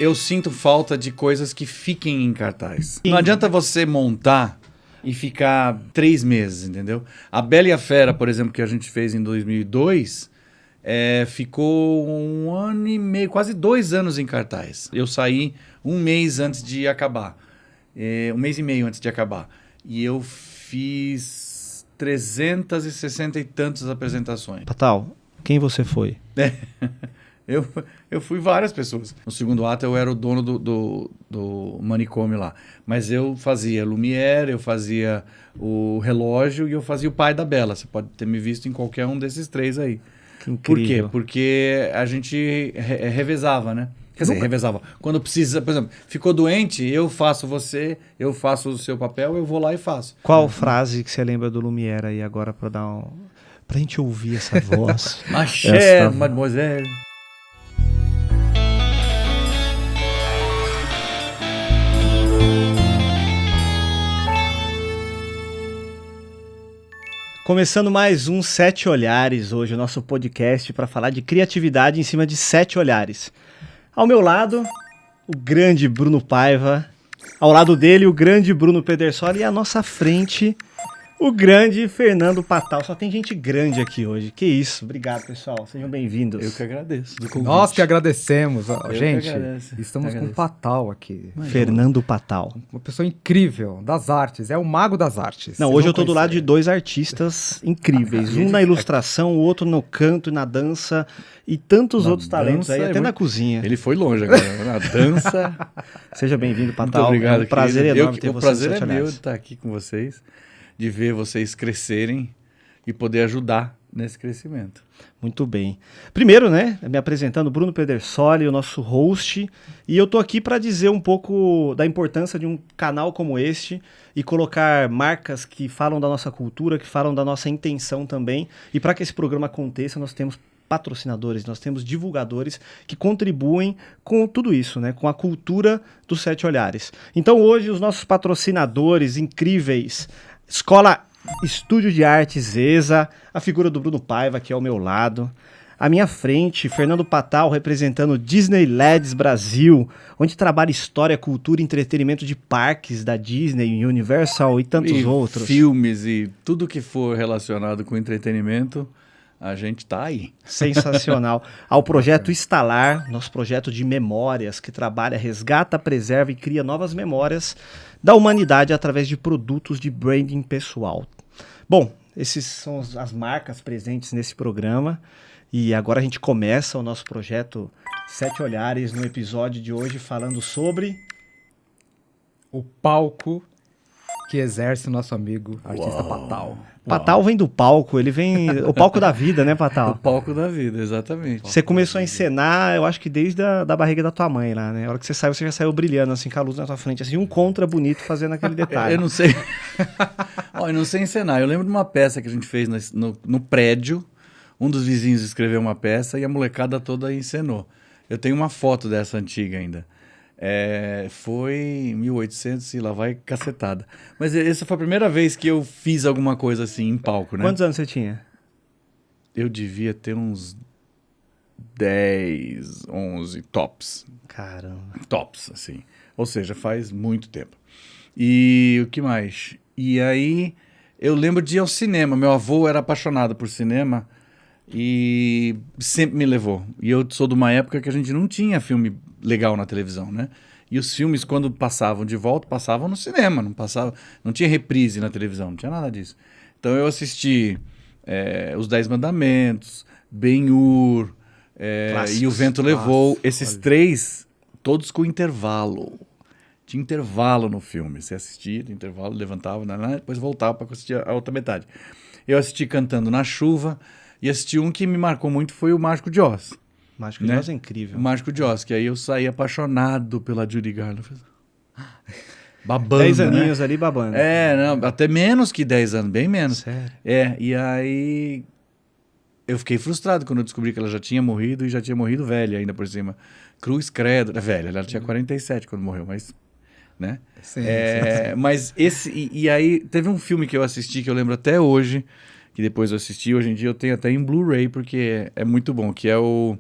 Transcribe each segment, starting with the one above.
eu sinto falta de coisas que fiquem em cartaz. Não adianta você montar e ficar 3 meses, entendeu? A Bela e a Fera, por exemplo, que a gente fez em 2002, ficou 1 ano e meio, quase 2 anos em cartaz. Eu saí 1 mês antes de acabar. 1 mês e meio antes de acabar. E eu fiz 360 e tantas apresentações. Patal, quem você foi? Eu fui várias pessoas. No segundo ato eu era o dono do manicômio lá. Mas eu fazia Lumière, eu fazia o relógio e eu fazia o pai da Bela. Você pode ter me visto em qualquer um desses 3 aí. Que Por quê? incrível. Porque a gente revezava, né? Quer dizer, revezava. Quando precisa, por exemplo, ficou doente, eu faço eu faço o seu papel, eu vou lá e faço. Qual frase que você lembra do Lumière aí agora pra gente ouvir essa voz? Ma chère mademoiselle. Começando mais um 7 Olhares hoje, o nosso podcast para falar de criatividade em cima de 7 olhares. Ao meu lado, o grande Bruno Paiva. Ao lado dele, o grande Bruno Pedersoli. E à nossa frente, o grande Fernando Patal. Só tem gente grande aqui hoje. Que isso. Obrigado, pessoal. Sejam bem-vindos. Eu que agradeço. Nós que agradecemos. Gente, estamos com o agradeço. Patal aqui. Fernando Patal. Uma pessoa incrível, das artes. É o mago das artes. Não, Vocês hoje vão eu tô do lado de conhecer. 2 artistas incríveis. Um na ilustração, o outro no canto e na dança. E tantos Na outros talentos dança aí, é até muito- na cozinha. Ele foi longe agora. Na dança. Seja bem-vindo, Muito Patal. obrigado, É um prazer querido. enorme ter O você prazer no é Sete meu de Olhares. estar aqui com vocês, de ver vocês crescerem e poder ajudar nesse crescimento. Muito bem. Primeiro, né, me apresentando, Bruno Pedersoli, o nosso host, e eu tô aqui para dizer um pouco da importância de um canal como este e colocar marcas que falam da nossa cultura, que falam da nossa intenção também. E para que esse programa aconteça, nós temos patrocinadores, nós temos divulgadores que contribuem com tudo isso, né, com a cultura dos 7 Olhares. Então hoje os nossos patrocinadores incríveis, Escola Estúdio de Artes ESA, a figura do Bruno Paiva aqui ao meu lado. À minha frente, Fernando Patal representando Disney LEDs Brasil, onde trabalha história, cultura e entretenimento de parques da Disney, Universal e tantos outros. Filmes e tudo que for relacionado com entretenimento, a gente tá aí. Sensacional. Ao projeto Estalar, nosso projeto de memórias, que trabalha, resgata, preserva e cria novas memórias da humanidade através de produtos de branding pessoal. Bom, esses são as marcas presentes nesse programa. E agora a gente começa o nosso projeto 7 Olhares no episódio de hoje falando sobre... O palco que exerce o nosso amigo artista Patal. Patal vem do palco, ele vem... O palco da vida, né, O Patal? palco da vida, exatamente. Você começou a encenar, eu acho que desde da barriga da tua mãe lá, né? A hora que você saiu, você já saiu brilhando, assim, com a luz na tua frente, assim, um contra bonito fazendo aquele detalhe. Eu não sei. Ó, eu não sei encenar. Eu lembro de uma peça que a gente fez no prédio. Um dos vizinhos escreveu uma peça e a molecada toda encenou. Eu tenho uma foto dessa antiga ainda. Foi em 1800 e lá vai cacetada. Mas essa foi a primeira vez que eu fiz alguma coisa assim em palco, né? Quantos anos você tinha? Eu devia ter uns 10, 11 tops. Caramba. Tops, assim. Ou seja, faz muito tempo. E o que mais? E aí, eu lembro de ir ao cinema. Meu avô era apaixonado por cinema e sempre me levou. E eu sou de uma época que a gente não tinha filme legal na televisão, né? E os filmes, quando passavam de volta, passavam no cinema. Não tinha reprise na televisão, não tinha nada disso. Então eu assisti Os 10 Mandamentos, Ben-Hur, E o Vento Levou. Esses 3, todos com intervalo. Tinha intervalo no filme. Você assistia, tinha intervalo, levantava, depois voltava para assistir a outra metade. Eu assisti Cantando na Chuva e assisti um que me marcou muito, foi o Mágico de Oz. Mágico de Oz é incrível. O Mágico de Oz, que aí eu saí apaixonado pela Judy Garland. Babando, 10 aninhos ali babando. Não, até menos que 10 anos, bem menos. Sério? E aí eu fiquei frustrado quando eu descobri que ela já tinha morrido e já tinha morrido velha ainda por cima. Cruz credo, velha, ela tinha 47 quando morreu, mas... né? Sim, Mas e aí teve um filme que eu assisti que eu lembro até hoje, que depois eu assisti, hoje em dia eu tenho até em Blu-ray porque é muito bom, que é o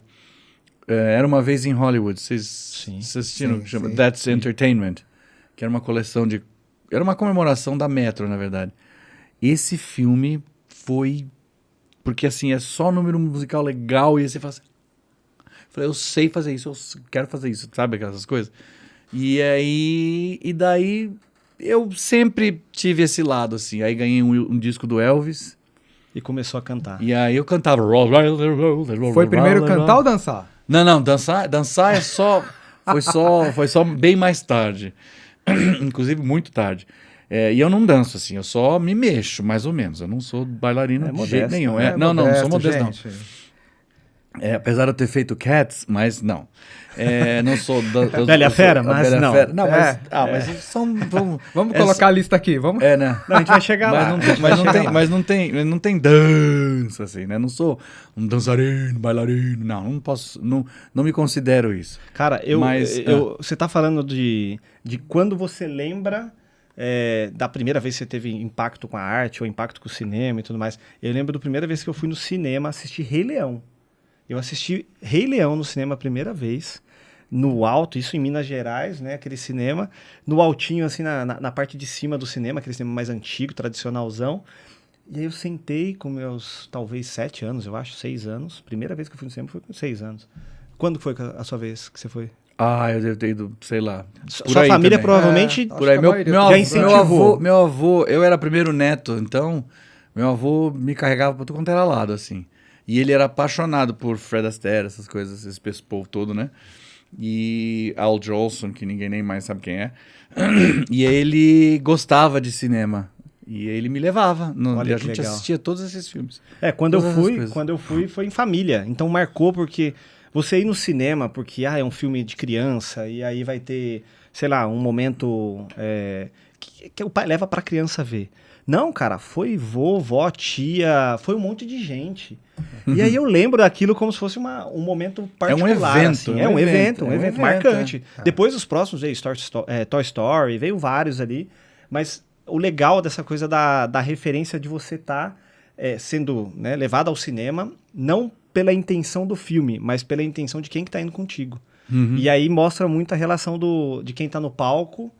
Era Uma Vez em Hollywood. Vocês assistiram? Sim, Chama sim. That's Entertainment. Que era uma coleção de... Era uma comemoração da Metro, na verdade. Esse filme foi... Porque, assim, é só número musical legal e aí você fala assim... Falei, eu sei fazer isso, eu quero fazer isso, sabe aquelas coisas? E daí eu sempre tive esse lado, assim. Aí ganhei um disco do Elvis E começou a cantar. e aí eu cantava... Foi primeiro cantar ou dançar? Não, dançar é só... Foi só bem mais tarde. Inclusive, muito tarde. E eu não danço, assim, eu só me mexo, mais ou menos. Eu não sou bailarino de modesto, jeito nenhum. É Não sou modesto, gente. não. Apesar de eu ter feito Cats, mas não. Não sou... Bela e a Fera, mas Bela e a não. Fera. Não, mas são... Vamos colocar a lista aqui, vamos? Né? Não, a gente vai chegar lá. Mas não tem dança, assim, né? Não sou um dançarino, bailarino. Não posso... Não me considero isso. Cara, você tá falando de quando você lembra da primeira vez que você teve impacto com a arte ou impacto com o cinema e tudo mais. Eu lembro da primeira vez que eu fui no cinema assistir Rei Leão. Eu assisti Rei Leão no cinema a primeira vez, no alto, isso em Minas Gerais, né? Aquele cinema, no altinho, assim, na parte de cima do cinema, aquele cinema mais antigo, tradicionalzão. E aí eu sentei com meus, talvez, 7 anos, eu acho, 6 anos. Primeira vez que eu fui no cinema foi com 6 anos. Quando foi a sua vez que você foi? Eu devo ter ido, sei lá. Sua família também. provavelmente... Por aí. Acho que a maioria já incentivou. Meu avô, eu era primeiro neto, então meu avô me carregava pra tudo quanto era lado, assim. E ele era apaixonado por Fred Astaire, essas coisas, esse povo todo, né? E Al Jolson, que ninguém nem mais sabe quem é. E ele gostava de cinema. E ele me levava. Olha E a que gente legal. assistia todos esses filmes. Quando Todas essas eu coisas. fui foi em família. Então marcou porque você ir no cinema, porque é um filme de criança, e aí vai ter, sei lá, um momento que o pai leva pra criança ver. Não, cara, foi vovó, tia, foi um monte de gente. E aí eu lembro daquilo como se fosse um momento particular. evento, assim. é um um evento evento, marcante. Depois os próximos veio Toy Story, veio vários ali. Mas o legal dessa coisa da referência de você estar sendo, né, levado ao cinema, não pela intenção do filme, mas pela intenção de quem que tá indo contigo. Uhum. E aí mostra muito a relação de quem tá no palco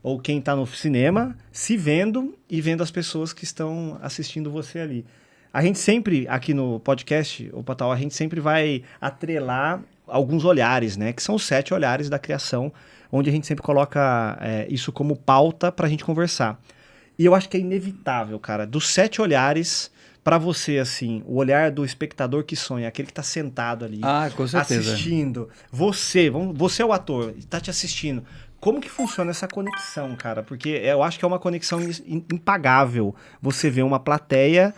ou quem tá no cinema, se vendo e vendo as pessoas que estão assistindo você ali. A gente sempre, aqui no podcast, o Patal, a gente sempre vai atrelar alguns olhares, né? Que são os 7 olhares da criação, onde a gente sempre coloca isso como pauta pra gente conversar. E eu acho que é inevitável, cara, dos 7 olhares, pra você, assim, o olhar do espectador que sonha, aquele que tá sentado ali, Com certeza. assistindo, você é o ator, tá te assistindo. Como que funciona essa conexão, cara? Porque eu acho que é uma conexão impagável. Você vê uma plateia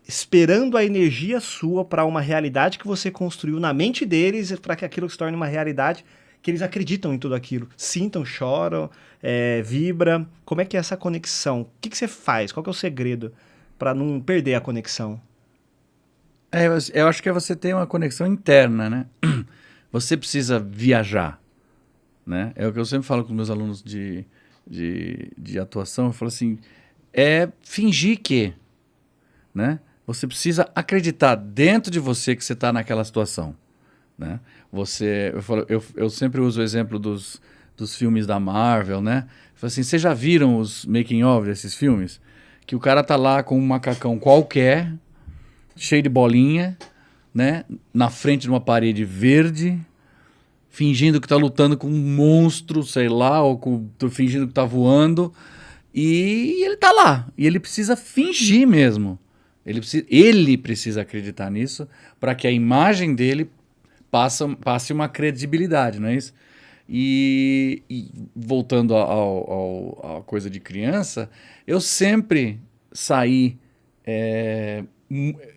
esperando a energia sua para uma realidade que você construiu na mente deles, para que aquilo se torne uma realidade que eles acreditam em tudo aquilo. Sintam, choram, vibra. Como é que é essa conexão? O que você faz? Qual que é o segredo para não perder a conexão? Eu acho que é você ter uma conexão interna, né? Você precisa viajar. Né? É o que eu sempre falo com meus alunos de atuação. Eu falo assim, fingir que, né? Você precisa acreditar dentro de você que você está naquela situação, né? Eu sempre uso o exemplo dos filmes da Marvel, né? Eu falo assim, vocês já viram os making of desses filmes? Que o cara tá lá com um macacão qualquer, cheio de bolinha, né? Na frente de uma parede verde, fingindo que tá lutando com um monstro, sei lá, ou fingindo que tá voando, e ele tá lá. E ele precisa fingir mesmo. Ele precisa acreditar nisso para que a imagem dele passe uma credibilidade, não é isso? E voltando à coisa de criança, eu sempre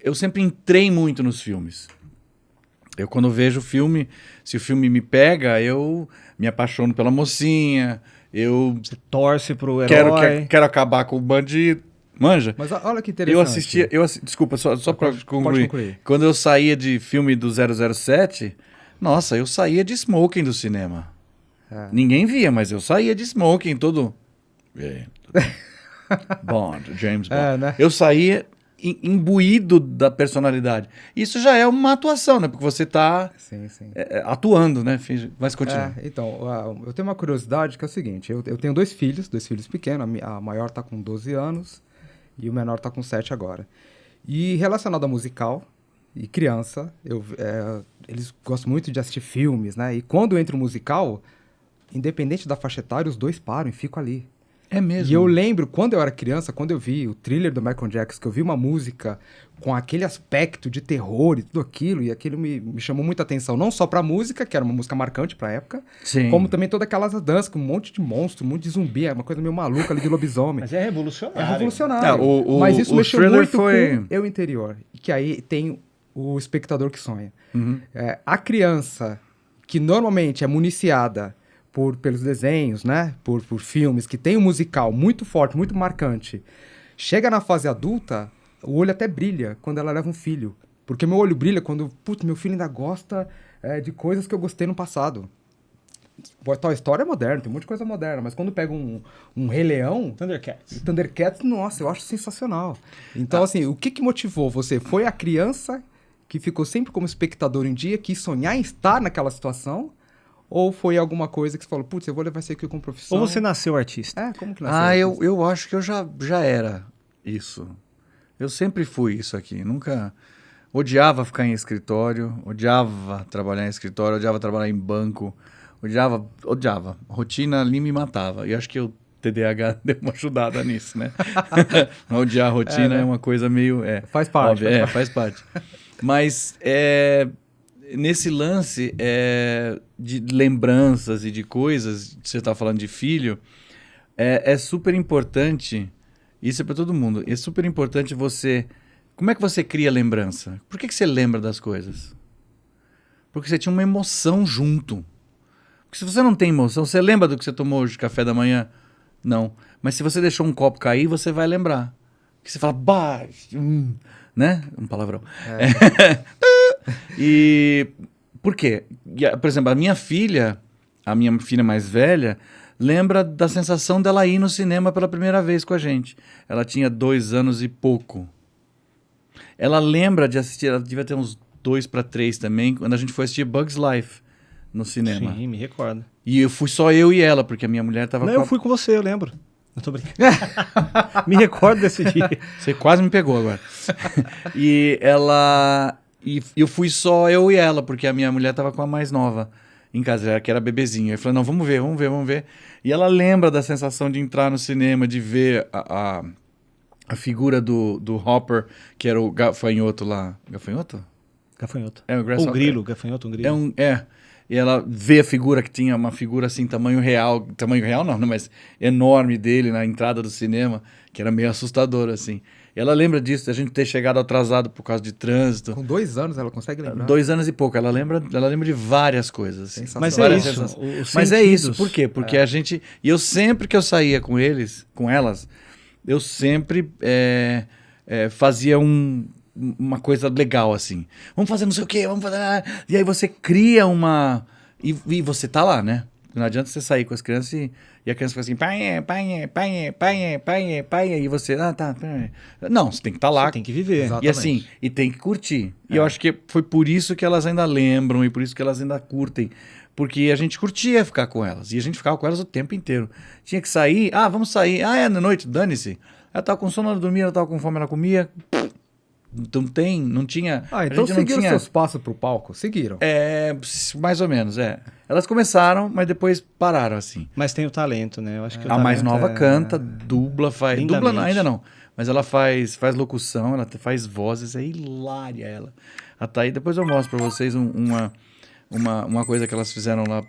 eu sempre entrei muito nos filmes. Eu, quando vejo o filme, se o filme me pega, eu me apaixono pela mocinha, Você torce pro herói. quero acabar com o bandido, manja? Mas olha que interessante. Desculpa, só para concluir. concluir. Quando eu saía de filme do 007, nossa, eu saía de smoking do cinema. Ninguém via, mas eu saía de smoking, todo... Bond, James Bond. Né? Eu saía imbuído da personalidade. Isso já é uma atuação, né? Porque você está Sim, sim. atuando, né? Mas continua. Então, eu tenho uma curiosidade que é o seguinte, eu tenho dois filhos pequenos, a maior tá com 12 anos e o menor tá com 7 agora. E relacionado a musical e criança, eles gostam muito de assistir filmes, né? E quando entra o musical, independente da faixa etária, os dois param e ficam ali. É mesmo. E eu lembro, quando eu era criança, quando eu vi o Thriller do Michael Jackson, que eu vi uma música com aquele aspecto de terror e tudo aquilo, e aquilo me chamou muita atenção, não só pra música, que era uma música marcante pra época, Sim. como também todas aquelas danças com um monte de monstro, um monte de zumbi, é uma coisa meio maluca ali de lobisomem. Mas é revolucionário. É revolucionário. Mas isso o mexeu Thriller muito foi... com eu interior, que aí tem o espectador que sonha. Uhum. A criança, que normalmente é municiada pelos desenhos, né? Por filmes, que tem um musical muito forte, muito marcante. Chega na fase adulta, o olho até brilha quando ela leva um filho. Porque meu olho brilha quando, meu filho ainda gosta de coisas que eu gostei no passado. Toy Story é moderno, tem um monte de coisa moderna, mas quando pega um Rei Leão... Thundercats, nossa, eu acho sensacional. Então, assim, o que motivou você? Foi a criança que ficou sempre como espectador em dia, quis sonhar em estar naquela situação... Ou foi alguma coisa que você falou, putz, eu vou levar isso aqui como profissão? Ou você nasceu artista? Como que nasceu? Eu acho que eu já era isso. Eu sempre fui isso aqui. Nunca odiava ficar em escritório, odiava trabalhar em escritório, odiava trabalhar em banco, odiava. A rotina ali me matava. E acho que o TDAH deu uma ajudada nisso, né? Odiar a rotina é uma coisa meio... faz parte. Óbvio, faz parte. Mas... nesse lance de lembranças e de coisas, você está falando de filho, é super importante, isso é para todo mundo, é super importante você... Como é que você cria lembrança? Por que você lembra das coisas? Porque você tinha uma emoção junto. Porque se você não tem emoção, você lembra do que você tomou hoje de café da manhã? Não. Mas se você deixou um copo cair, você vai lembrar. Que você fala, né? Um palavrão. E por quê? Por exemplo, a minha filha mais velha, lembra da sensação dela ir no cinema pela primeira vez com a gente. Ela tinha 2 anos e pouco. Ela lembra de assistir, ela devia ter uns 2 para 3 também, quando a gente foi assistir Bugs Life no cinema. Sim, me recordo. E fui só eu e ela, porque a minha mulher tava eu fui com você, eu lembro. Não tô brincando. Me recordo desse dia. Você quase me pegou agora. E eu fui só eu e ela, porque a minha mulher tava com a mais nova em casa, que era bebezinha. Eu falei, não, vamos ver. E ela lembra da sensação de entrar no cinema, de ver a figura do Hopper, que era o gafanhoto lá. Gafanhoto? Gafanhoto. É, o Grasshopper. Um grilo, gafanhoto, um grilo. E ela vê a figura que tinha uma figura assim, tamanho real não, mas enorme dele na entrada do cinema, que era meio assustador, assim. E ela lembra disso, da gente ter chegado atrasado por causa de trânsito. Com 2 anos ela consegue lembrar? 2 anos e pouco, ela lembra de várias coisas. Assim. Mas várias isso. Mas é isso, por quê? Porque a gente... E eu sempre que eu saía com elas, eu sempre fazia uma coisa legal, assim. Vamos fazer não sei o quê, vamos fazer... E aí você cria uma... E você tá lá, né? Não adianta você sair com as crianças e a criança fica assim... Pai, e você... tá. Não, você tem que estar lá. Você tem que viver. Exatamente. E assim, e tem que curtir. E eu acho que foi por isso que elas ainda lembram e por isso que elas ainda curtem. Porque a gente curtia ficar com elas. E a gente ficava com elas o tempo inteiro. Tinha que sair. Vamos sair. É na noite, dane-se. Ela tava com sono, ela dormia, ela tava com fome, ela comia... Não tinha... Então seguiram seus passos pro palco? Seguiram. Mais ou menos, Elas começaram, mas depois pararam, assim. Mas tem o talento, né? Eu acho que A mais nova canta, dubla, faz... Lindamente. Dubla ainda não, mas ela faz locução, ela faz vozes, é hilária ela. Tá aí, depois eu mostro pra vocês uma coisa que elas fizeram lá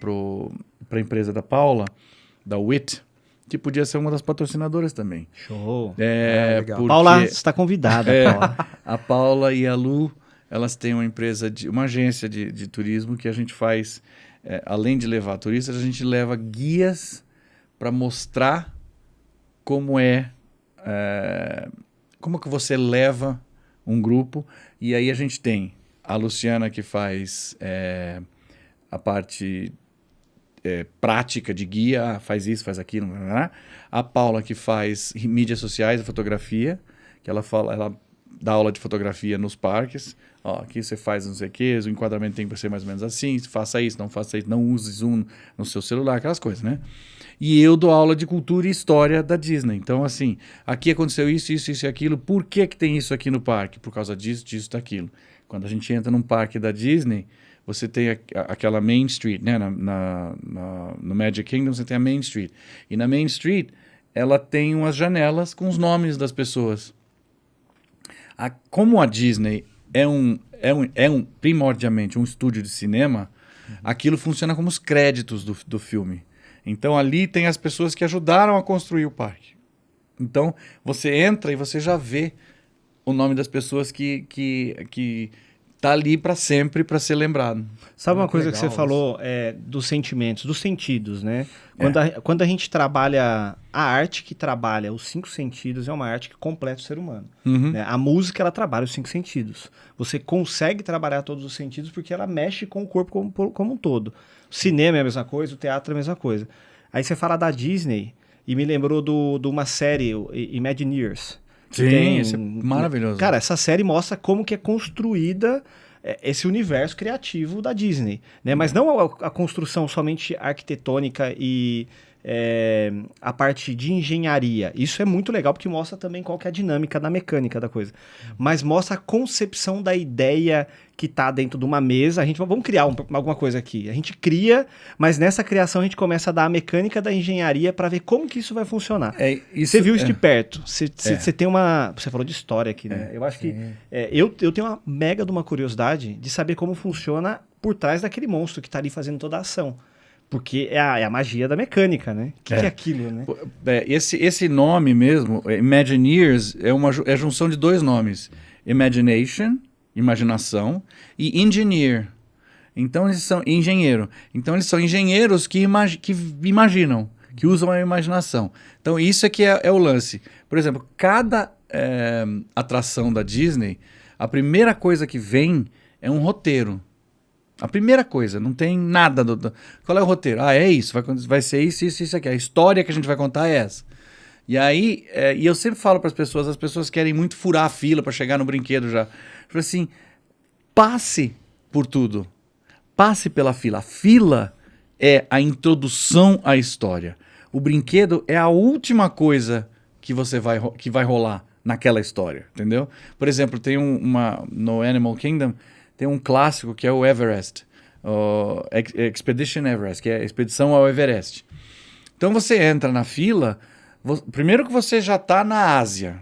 pra empresa da Paula, da WIT, que podia ser uma das patrocinadoras também. Show. Legal. Porque... Paula, você está convidada, Paula. A Paula e a Lu, elas têm uma agência de turismo que a gente faz, além de levar turistas, a gente leva guias para mostrar como como que você leva um grupo. E aí a gente tem a Luciana que faz a parte... prática de guia, faz isso, faz aquilo, a Paula que faz mídias sociais, a fotografia, que ela dá aula de fotografia nos parques. Ó, aqui você faz não sei o quê, o enquadramento tem que ser mais ou menos assim, faça isso, não use zoom no seu celular, aquelas coisas, né? E eu dou aula de cultura e história da Disney. Então, assim, aqui aconteceu isso e aquilo. Por que que tem isso aqui no parque? Por causa disso, daquilo. Quando a gente entra num parque da Disney, você tem aquela Main Street, né? No Magic Kingdom você tem a Main Street. E na Main Street, ela tem umas janelas com os nomes das pessoas. Como a Disney é primordialmente um estúdio de cinema, aquilo funciona como os créditos do filme. Então ali tem as pessoas que ajudaram a construir o parque. Então você entra e você já vê o nome das pessoas que tá ali para sempre, para ser lembrado. Sabe uma Muito coisa que legal você falou dos sentimentos, dos sentidos, né? Quando a gente trabalha a arte que trabalha os 5 sentidos é uma arte que completa o ser humano. Né? A música, ela trabalha os 5 sentidos. Você consegue trabalhar todos os sentidos porque ela mexe com o corpo como um todo. O cinema é a mesma coisa, o teatro é a mesma coisa. Aí você fala da Disney e me lembrou de uma série, Imagineers. Sim, isso é maravilhoso. Cara, essa série mostra como que é construída esse universo criativo da Disney, né? Mas não a construção somente arquitetônica e a parte de engenharia. Isso é muito legal porque mostra também qual que é a dinâmica da mecânica da coisa. Mas mostra a concepção da ideia que está dentro de uma mesa. Vamos criar alguma coisa aqui. A gente cria, mas nessa criação a gente começa a dar a mecânica da engenharia para ver como que isso vai funcionar. Você viu isso de perto. Você tem uma... Você falou de história aqui, né? Eu acho que... Eu tenho uma mega de uma curiosidade de saber como funciona por trás daquele monstro que está ali fazendo toda a ação. Porque é a magia da mecânica, né? O que é aquilo, né? Esse nome mesmo, Imagineers, é a junção de 2 nomes. Imagination, imaginação, e engineer. Então eles são engenheiro. Então eles são engenheiros que imaginam, que usam a imaginação. Então isso aqui é o lance. Por exemplo, cada atração da Disney, a primeira coisa que vem é um roteiro. A primeira coisa, não tem nada. Qual é o roteiro? É isso, vai ser isso aqui. A história que a gente vai contar é essa. E aí, e eu sempre falo para as pessoas querem muito furar a fila para chegar no brinquedo já. Eu falo assim, passe por tudo. Passe pela fila. A fila é a introdução à história. O brinquedo é a última coisa que vai rolar naquela história, entendeu? Por exemplo, tem no Animal Kingdom, tem um clássico que é o Everest, Expedition Everest, que é a expedição ao Everest. Então você entra na fila, primeiro que você já está na Ásia.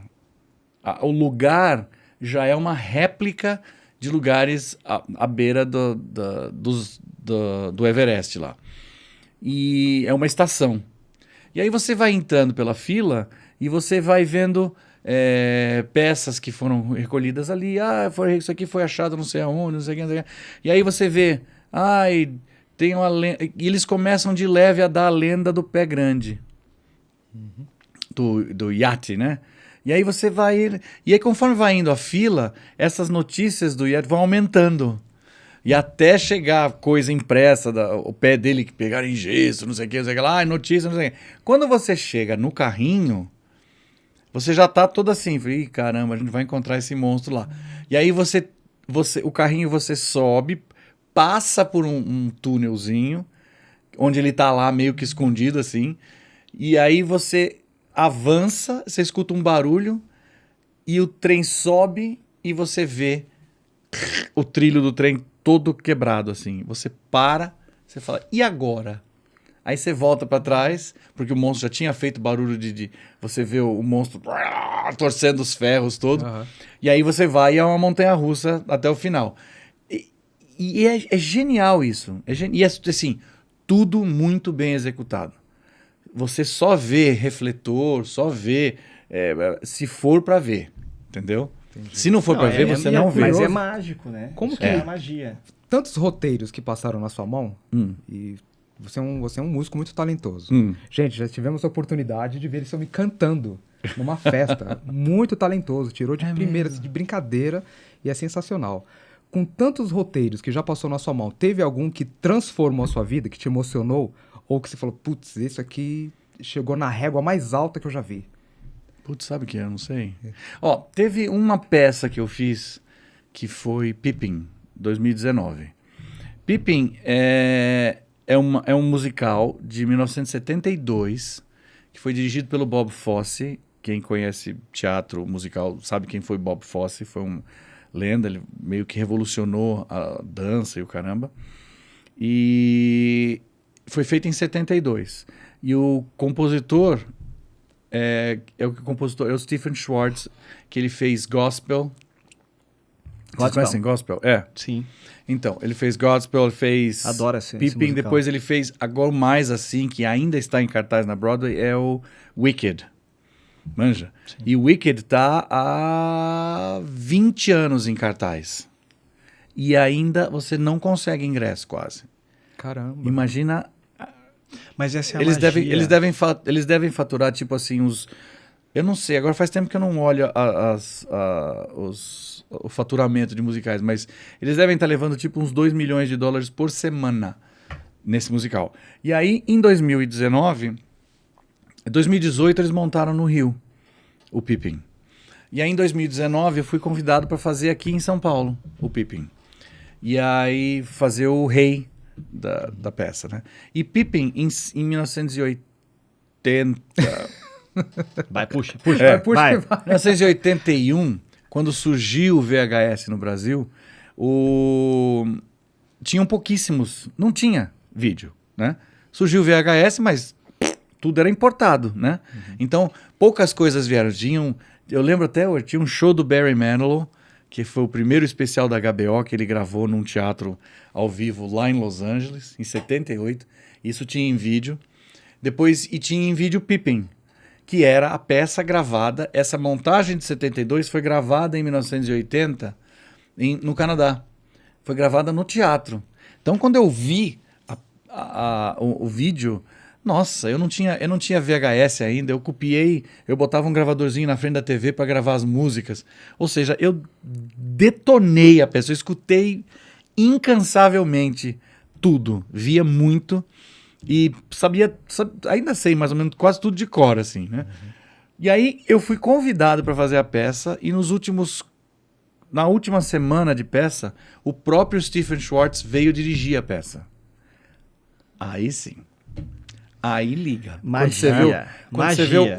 O lugar já é uma réplica de lugares à beira do Everest lá. E é uma estação. E aí você vai entrando pela fila e você vai vendo peças que foram recolhidas ali. Isso aqui foi achado não sei aonde, não sei o que. E aí você vê, tem uma lenda. E eles começam de leve a dar a lenda do pé grande. Do iate, né? E aí você vai... E aí conforme vai indo a fila, essas notícias do iate vão aumentando. E até chegar coisa impressa, o pé dele que pegaram em gesso, não sei o que lá, notícia, não sei o que. Quando você chega no carrinho, você já tá todo assim, caramba, a gente vai encontrar esse monstro lá. E aí o carrinho você sobe, passa por um túnelzinho, onde ele tá lá meio que escondido assim, e aí você avança, você escuta um barulho, e o trem sobe, e você vê o trilho do trem todo quebrado assim. Você para, você fala, e agora? Aí você volta para trás, porque o monstro já tinha feito barulho de você vê o monstro torcendo os ferros todo. E aí você vai e é uma montanha-russa até o final. E é genial isso. E é assim, tudo muito bem executado. Você só vê refletor, só vê se for para ver, entendeu? Entendi. Se não for para ver, você não vê. Mas é mágico, né? Como que é magia? Tantos roteiros que passaram na sua mão e... Você é um músico muito talentoso. Gente, já tivemos a oportunidade de ver esse homem cantando numa festa. Muito talentoso. Tirou de primeira, de brincadeira. E é sensacional. Com tantos roteiros que já passou na sua mão, teve algum que transformou a sua vida, que te emocionou? Ou que você falou, putz, esse aqui chegou na régua mais alta que eu já vi? Putz, sabe o que é? Eu não sei. Ó, teve uma peça que eu fiz que foi Pippin, 2019. Pippin é um musical de 1972 que foi dirigido pelo Bob Fosse. Quem conhece teatro musical sabe quem foi Bob Fosse. Foi uma lenda, ele meio que revolucionou a dança e o caramba. E foi feito em 72. E o compositor é o Stephen Schwartz, que ele fez Gospel. Vocês conhecem Gospel? É. Sim. Então, ele fez Gospel, ele fez Adoro esse Pippin, musical. depois ele fez agora o mais assim, que ainda está em cartaz na Broadway, é o Wicked. Manja? Sim. E o Wicked tá há 20 anos em cartaz. E ainda você não consegue ingresso quase. Caramba. Imagina... Mas essa é a eles magia. eles devem faturar, tipo assim, os... Eu não sei, agora faz tempo que eu não olho o faturamento de musicais, mas eles devem estar levando tipo uns 2 milhões de dólares por semana nesse musical. E aí, em 2018, eles montaram no Rio o Pippin. E aí, em 2019, eu fui convidado para fazer aqui em São Paulo o Pippin. E aí, fazer o rei da peça, né? E Pippin, em 1980... Vai, puxa. Vai. 1981, quando surgiu o VHS no Brasil, tinham pouquíssimos, não tinha vídeo, né? Surgiu o VHS, mas tudo era importado, né? Uhum. Então, poucas coisas vieram. Eu lembro até, tinha um show do Barry Manilow, que foi o primeiro especial da HBO que ele gravou num teatro ao vivo lá em Los Angeles, em 78. Isso tinha em vídeo. Depois, e tinha em vídeo Pippin, que era a peça gravada. Essa montagem de 72 foi gravada em 1980 no Canadá. Foi gravada no teatro. Então, quando eu vi o vídeo, nossa, eu não tinha VHS ainda, eu botava um gravadorzinho na frente da TV para gravar as músicas. Ou seja, eu detonei a peça, eu escutei incansavelmente tudo, via muito. E ainda sei mais ou menos quase tudo de cor, assim, né? Uhum. E aí eu fui convidado para fazer a peça e na última semana de peça, o próprio Stephen Schwartz veio dirigir a peça. Aí sim. Aí liga. Magia.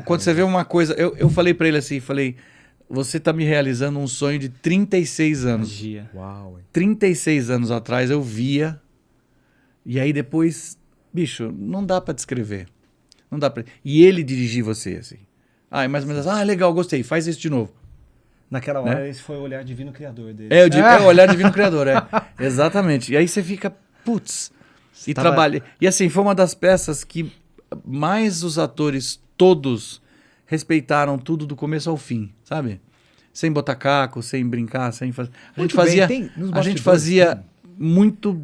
Quando você vê uma coisa... Eu falei para ele assim, você tá me realizando um sonho de 36 anos. Magia. Uau. 36 anos atrás eu via, e aí depois... Bicho, não dá pra descrever. Não dá pra... E ele dirigir você, assim. Mais ou menos, legal, gostei, faz isso de novo. Naquela hora, esse foi o olhar divino criador dele. É o olhar divino criador, exatamente. E aí você fica, putz, e trabalha. E assim, foi uma das peças que mais os atores todos respeitaram tudo do começo ao fim, sabe? Sem botar caco, sem brincar, sem fazer... A gente fazia muito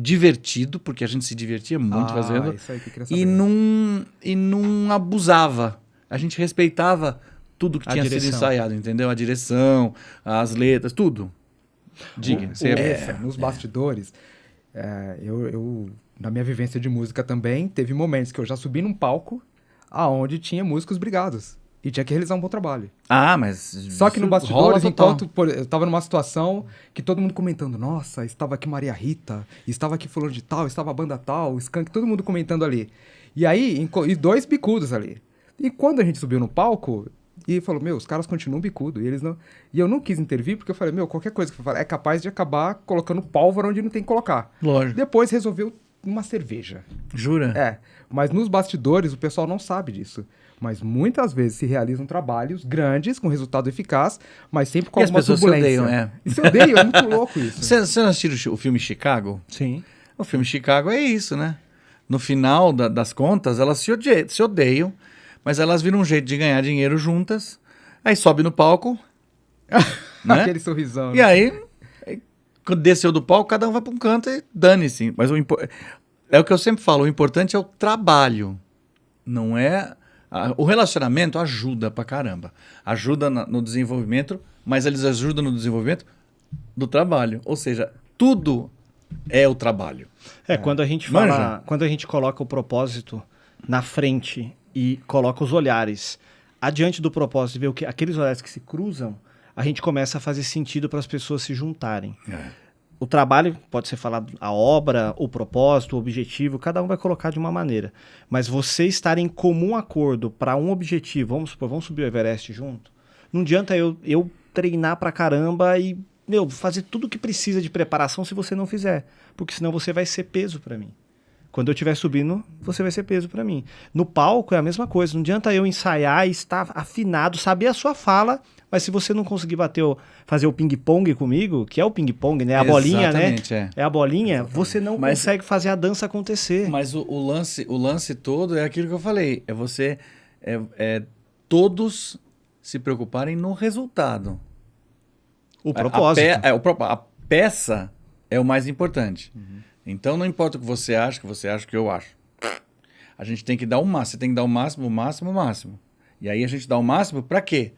divertido, porque a gente se divertia muito fazendo, isso aí que eu queria saber. E não abusava. A gente respeitava tudo que tinha sido ensaiado, entendeu? A direção, as letras, tudo. Diga. Nos bastidores, eu, na minha vivência de música também, teve momentos que eu já subi num palco aonde tinha músicos brigados. E tinha que realizar um bom trabalho. Mas... Só que no bastidores, enquanto eu estava numa situação que todo mundo comentando, nossa, estava aqui Maria Rita, estava aqui fulano de tal, estava a banda tal, Skank, todo mundo comentando ali. E aí, e 2 bicudos ali. E quando a gente subiu no palco, e falou, os caras continuam bicudo, e eles não... E eu não quis intervir, porque eu falei, qualquer coisa que eu falar é capaz de acabar colocando pólvora onde não tem que colocar. Lógico. Depois resolveu uma cerveja. Jura? Mas nos bastidores o pessoal não sabe disso. Mas muitas vezes se realizam trabalhos grandes, com resultado eficaz, mas sempre com alguma turbulência. Se odeiam, E se odeiam, é muito louco isso. Você não assistiu o filme Chicago? Sim. O filme Chicago é isso, né? No final das contas, elas se odeiam, mas elas viram um jeito de ganhar dinheiro juntas, aí sobe no palco, né? Aquele sorrisão. E aí, quando desceu do palco, cada um vai para um canto e dane-se. Mas é o que eu sempre falo, o importante é o trabalho, não é... O relacionamento ajuda pra caramba. Ajuda no desenvolvimento, mas eles ajudam no desenvolvimento do trabalho. Ou seja, tudo é o trabalho. Quando a gente fala, quando a gente coloca o propósito na frente e coloca os olhares adiante do propósito de ver aqueles olhares que se cruzam, a gente começa a fazer sentido para as pessoas se juntarem. O trabalho pode ser falado, a obra, o propósito, o objetivo, cada um vai colocar de uma maneira. Mas você estar em comum acordo para um objetivo, vamos supor, vamos subir o Everest junto, não adianta eu treinar pra caramba e fazer tudo o que precisa de preparação se você não fizer, porque senão você vai ser peso para mim. Quando eu estiver subindo, você vai ser peso para mim. No palco é a mesma coisa. Não adianta eu ensaiar e estar afinado, saber a sua fala, mas se você não conseguir fazer o ping-pong comigo, que é o ping-pong, né? A bolinha, né? É a bolinha, você não consegue fazer a dança acontecer. Mas o lance todo é aquilo que eu falei. É você... todos se preocuparem no resultado. O propósito. A peça é o mais importante. Então, não importa o que você acha, o que eu acho. A gente tem que dar o máximo. Você tem que dar o máximo, o máximo, o máximo. E aí a gente dá o máximo pra quê?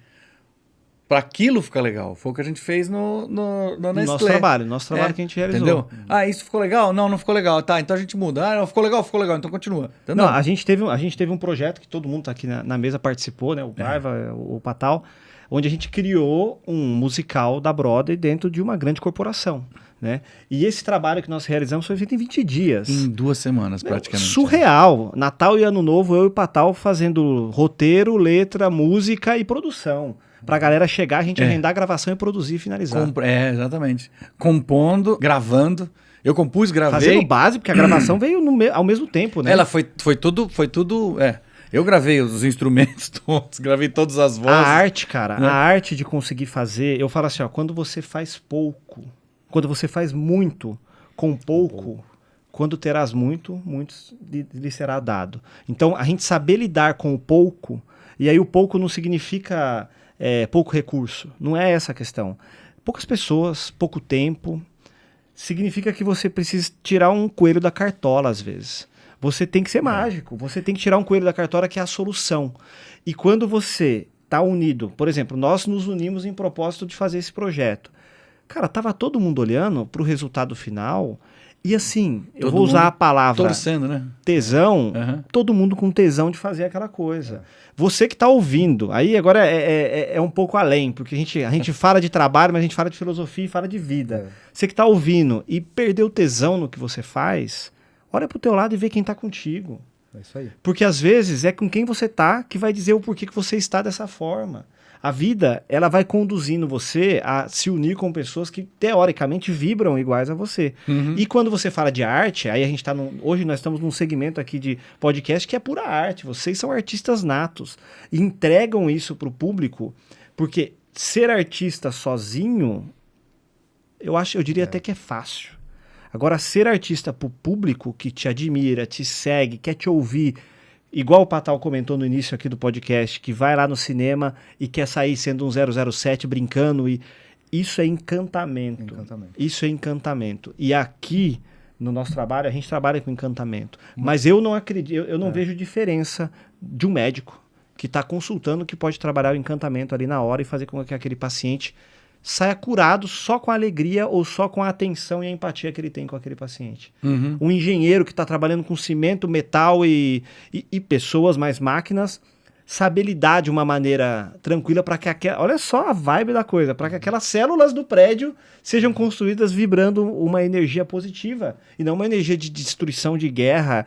Pra aquilo ficar legal. Foi o que a gente fez no Nestlé. Nosso trabalho que a gente realizou. Entendeu? Isso ficou legal? Não ficou legal. Tá, então a gente muda. Não, ficou legal, então continua. Entendeu? Não, a gente teve um projeto que todo mundo tá aqui na mesa participou, né? O Paiva, o Patal, onde a gente criou um musical da Broadway dentro de uma grande corporação. Né? E esse trabalho que nós realizamos foi feito em 20 dias. Em 2 semanas, praticamente. Surreal. Natal e Ano Novo, eu e o Patal fazendo roteiro, letra, música e produção. Pra galera chegar, a gente arrendar a gravação e produzir e finalizar. Exatamente. Compondo, gravando. Eu compus, gravei. Fazendo base, porque a gravação veio ao mesmo tempo, né? Ela foi tudo... Eu gravei os instrumentos todos, gravei todas as vozes. A arte, cara, né? A arte de conseguir fazer... Eu falo assim, quando você faz pouco... Quando você faz muito com pouco, quando terás muito lhe será dado. Então, a gente saber lidar com o pouco, e aí o pouco não significa pouco recurso, não é essa a questão. Poucas pessoas, pouco tempo, significa que você precisa tirar um coelho da cartola às vezes. Você tem que ser mágico, você tem que tirar um coelho da cartola que é a solução. E quando você está unido, por exemplo, nós nos unimos em propósito de fazer esse projeto. Cara, tava todo mundo olhando pro resultado final e assim, eu vou usar a palavra torcendo, né? Tesão, todo mundo com tesão de fazer aquela coisa. Você que tá ouvindo, aí agora é um pouco além, porque a gente fala de trabalho, mas a gente fala de filosofia e fala de vida. Você que tá ouvindo e perdeu tesão no que você faz, olha pro teu lado e vê quem tá contigo. É isso aí. Porque às vezes é com quem você tá que vai dizer o porquê que você está dessa forma. A vida, ela vai conduzindo você a se unir com pessoas que, teoricamente, vibram iguais a você. E quando você fala de arte, aí a gente hoje nós estamos num segmento aqui de podcast que é pura arte. Vocês são artistas natos. E entregam isso pro público, porque ser artista sozinho, eu diria até que é fácil. Agora, ser artista pro público que te admira, te segue, quer te ouvir, igual o Patal comentou no início aqui do podcast, que vai lá no cinema e quer sair sendo um 007 brincando, e isso é encantamento. Isso é encantamento. E aqui, no nosso trabalho, a gente trabalha com encantamento. Mas eu não acredito, eu não vejo diferença de um médico que está consultando que pode trabalhar o encantamento ali na hora e fazer com que aquele paciente saia curado só com a alegria ou só com a atenção e a empatia que ele tem com aquele paciente. Um engenheiro que está trabalhando com cimento, metal e pessoas, mais máquinas, saber lidar de uma maneira tranquila para que olha só a vibe da coisa, para que aquelas células do prédio sejam construídas vibrando uma energia positiva e não uma energia de destruição, de guerra.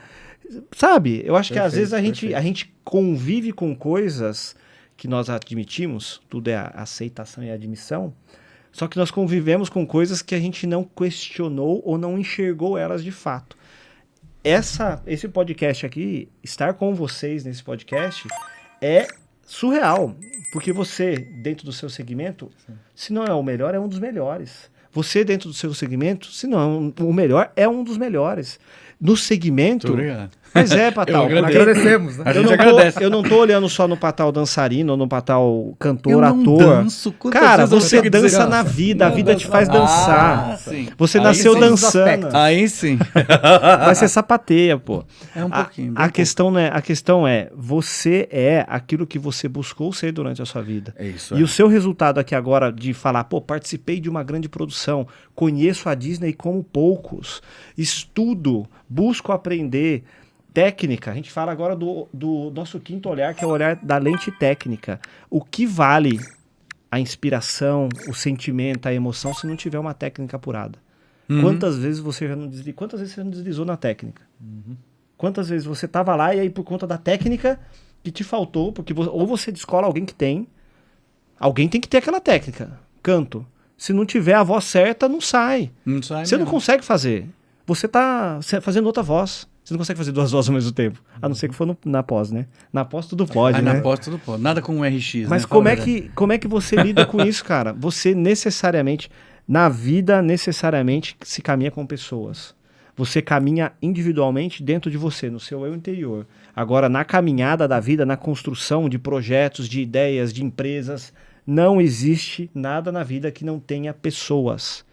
Sabe? Eu acho que às vezes a gente convive com coisas que nós admitimos, tudo é a aceitação e a admissão, só que nós convivemos com coisas que a gente não questionou ou não enxergou elas de fato. Esse podcast aqui, estar com vocês nesse podcast, é surreal, porque você, dentro do seu segmento, se não é o melhor, é um dos melhores. Você, dentro do seu segmento, se não é o melhor, é um dos melhores. No segmento... Muito obrigado. Pois é, Patal. Agradecemos, né? A gente agradece. Eu não tô olhando só no Patal dançarino ou no Patal cantor, eu não ator. Danço. Cara, você dança na vida, a vida te faz dançar. Sim. Você Aí nasceu sim, dançando. Aí sim. Mas você sapateia, pô. É um pouquinho. A questão é, você é aquilo que você buscou ser durante a sua vida. É isso. E o seu resultado aqui agora de falar, pô, participei de uma grande produção, conheço a Disney como poucos, estudo, busco aprender. técnica, a gente fala agora do nosso quinto olhar, que é o olhar da lente técnica. O que vale a inspiração, o sentimento, a emoção, se não tiver uma técnica apurada? Quantas vezes você já não deslizou? Quantas vezes você não deslizou na técnica? Quantas vezes você estava lá e aí por conta da técnica que te faltou, porque ou você descola alguém que tem, alguém tem que ter aquela técnica, canto. Se não tiver a voz certa, não sai. Não sai Você mesmo. não consegue fazer. Você tá fazendo outra voz. Você não consegue fazer duas vozes ao mesmo tempo. A não ser que for na pós, né? Na pós tudo pode, né? Na pós tudo pode. Nada com um RX, Mas né? como é que você lida com isso, cara? Você necessariamente, na vida, necessariamente se caminha com pessoas. Você caminha individualmente dentro de você, no seu eu interior. Agora, na caminhada da vida, na construção de projetos, de ideias, de empresas, não existe nada na vida que não tenha pessoas.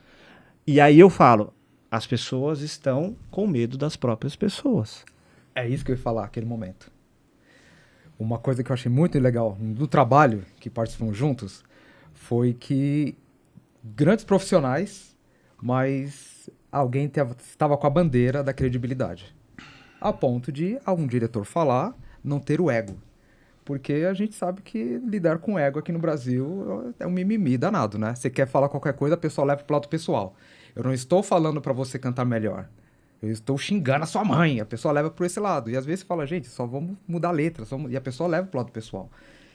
E aí eu falo, as pessoas estão com medo das próprias pessoas. É isso que eu ia falar naquele momento. Uma coisa que eu achei muito legal do trabalho que participamos juntos foi que grandes profissionais, mas alguém estava com a bandeira da credibilidade. A ponto de algum diretor falar, não ter o ego. Porque a gente sabe que lidar com ego aqui no Brasil é um mimimi danado, né? Você quer falar qualquer coisa, a pessoa leva pro lado pessoal. Eu não estou falando para você cantar melhor. Eu estou xingando a sua mãe. A pessoa leva por esse lado. E às vezes você fala, gente, só vamos mudar a letra. E a pessoa leva pro lado pessoal.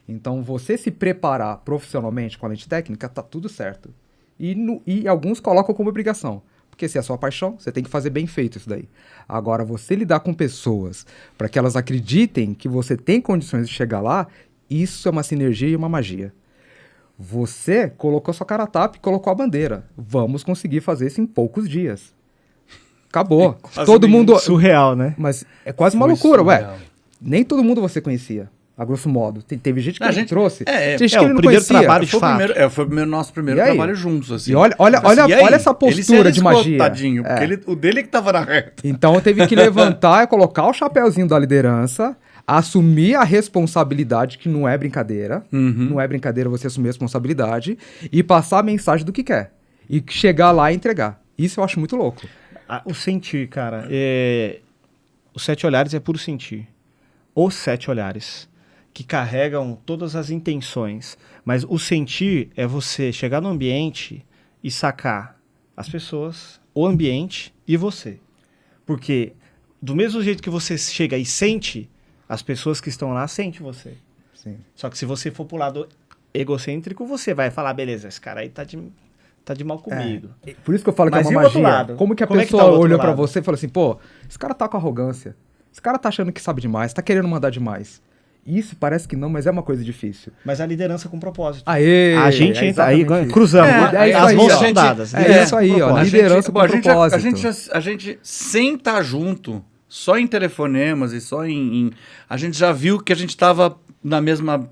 Então, você se preparar profissionalmente com a lente técnica, tá tudo certo. E alguns colocam como obrigação. Porque se é a sua paixão, você tem que fazer bem feito isso daí. Agora, você lidar com pessoas para que elas acreditem que você tem condições de chegar lá, isso é uma sinergia e uma magia. Você colocou sua cara a tapa e colocou a bandeira. Vamos conseguir fazer isso em poucos dias. Acabou. Todo mundo... Surreal, né? Mas é quase uma Foi loucura, surreal. ué. Nem todo mundo você conhecia, a grosso modo. Teve gente que A a gente gente- trouxe. é, Gente é, que o ele não primeiro conhecia. trabalho de Foi o fato. primeiro, foi o nosso primeiro E aí? trabalho juntos, assim. E olha e aí? essa Ele se postura de arriscou, magia. Tadinho, porque É. o dele que tava na reta. Então teve que levantar e colocar o chapéuzinho da liderança, assumir a responsabilidade, que não é brincadeira. Não é brincadeira você assumir a responsabilidade e passar a mensagem do que quer. E chegar lá e entregar. Isso eu acho muito louco. O sentir, cara. Os 7 olhares é puro sentir. Os 7 olhares, que carregam todas as intenções. Mas o sentir é você chegar no ambiente e sacar as pessoas, o ambiente e você. Porque do mesmo jeito que você chega e sente, as pessoas que estão lá sentem você. Sim. Só que se você for pro lado egocêntrico, você vai falar, beleza, esse cara aí tá de mal comigo. Por isso que eu falo que Mas é e uma o outro magia. lado? Como que a Como é que pessoa tá o outro olhou pra lado? você e falou assim, pô, esse cara tá com arrogância. Esse cara tá achando que sabe demais, tá querendo mandar demais. Isso parece que não, mas é uma coisa difícil. Mas a liderança com propósito. Aê! A gente é entra aí, exatamente isso. cruzamos. É isso as aí, mãos ó. são dadas. É isso aí, ó. A Liderança com a propósito. a gente senta junto, só em telefonemas e só a gente já viu que a gente tava na mesma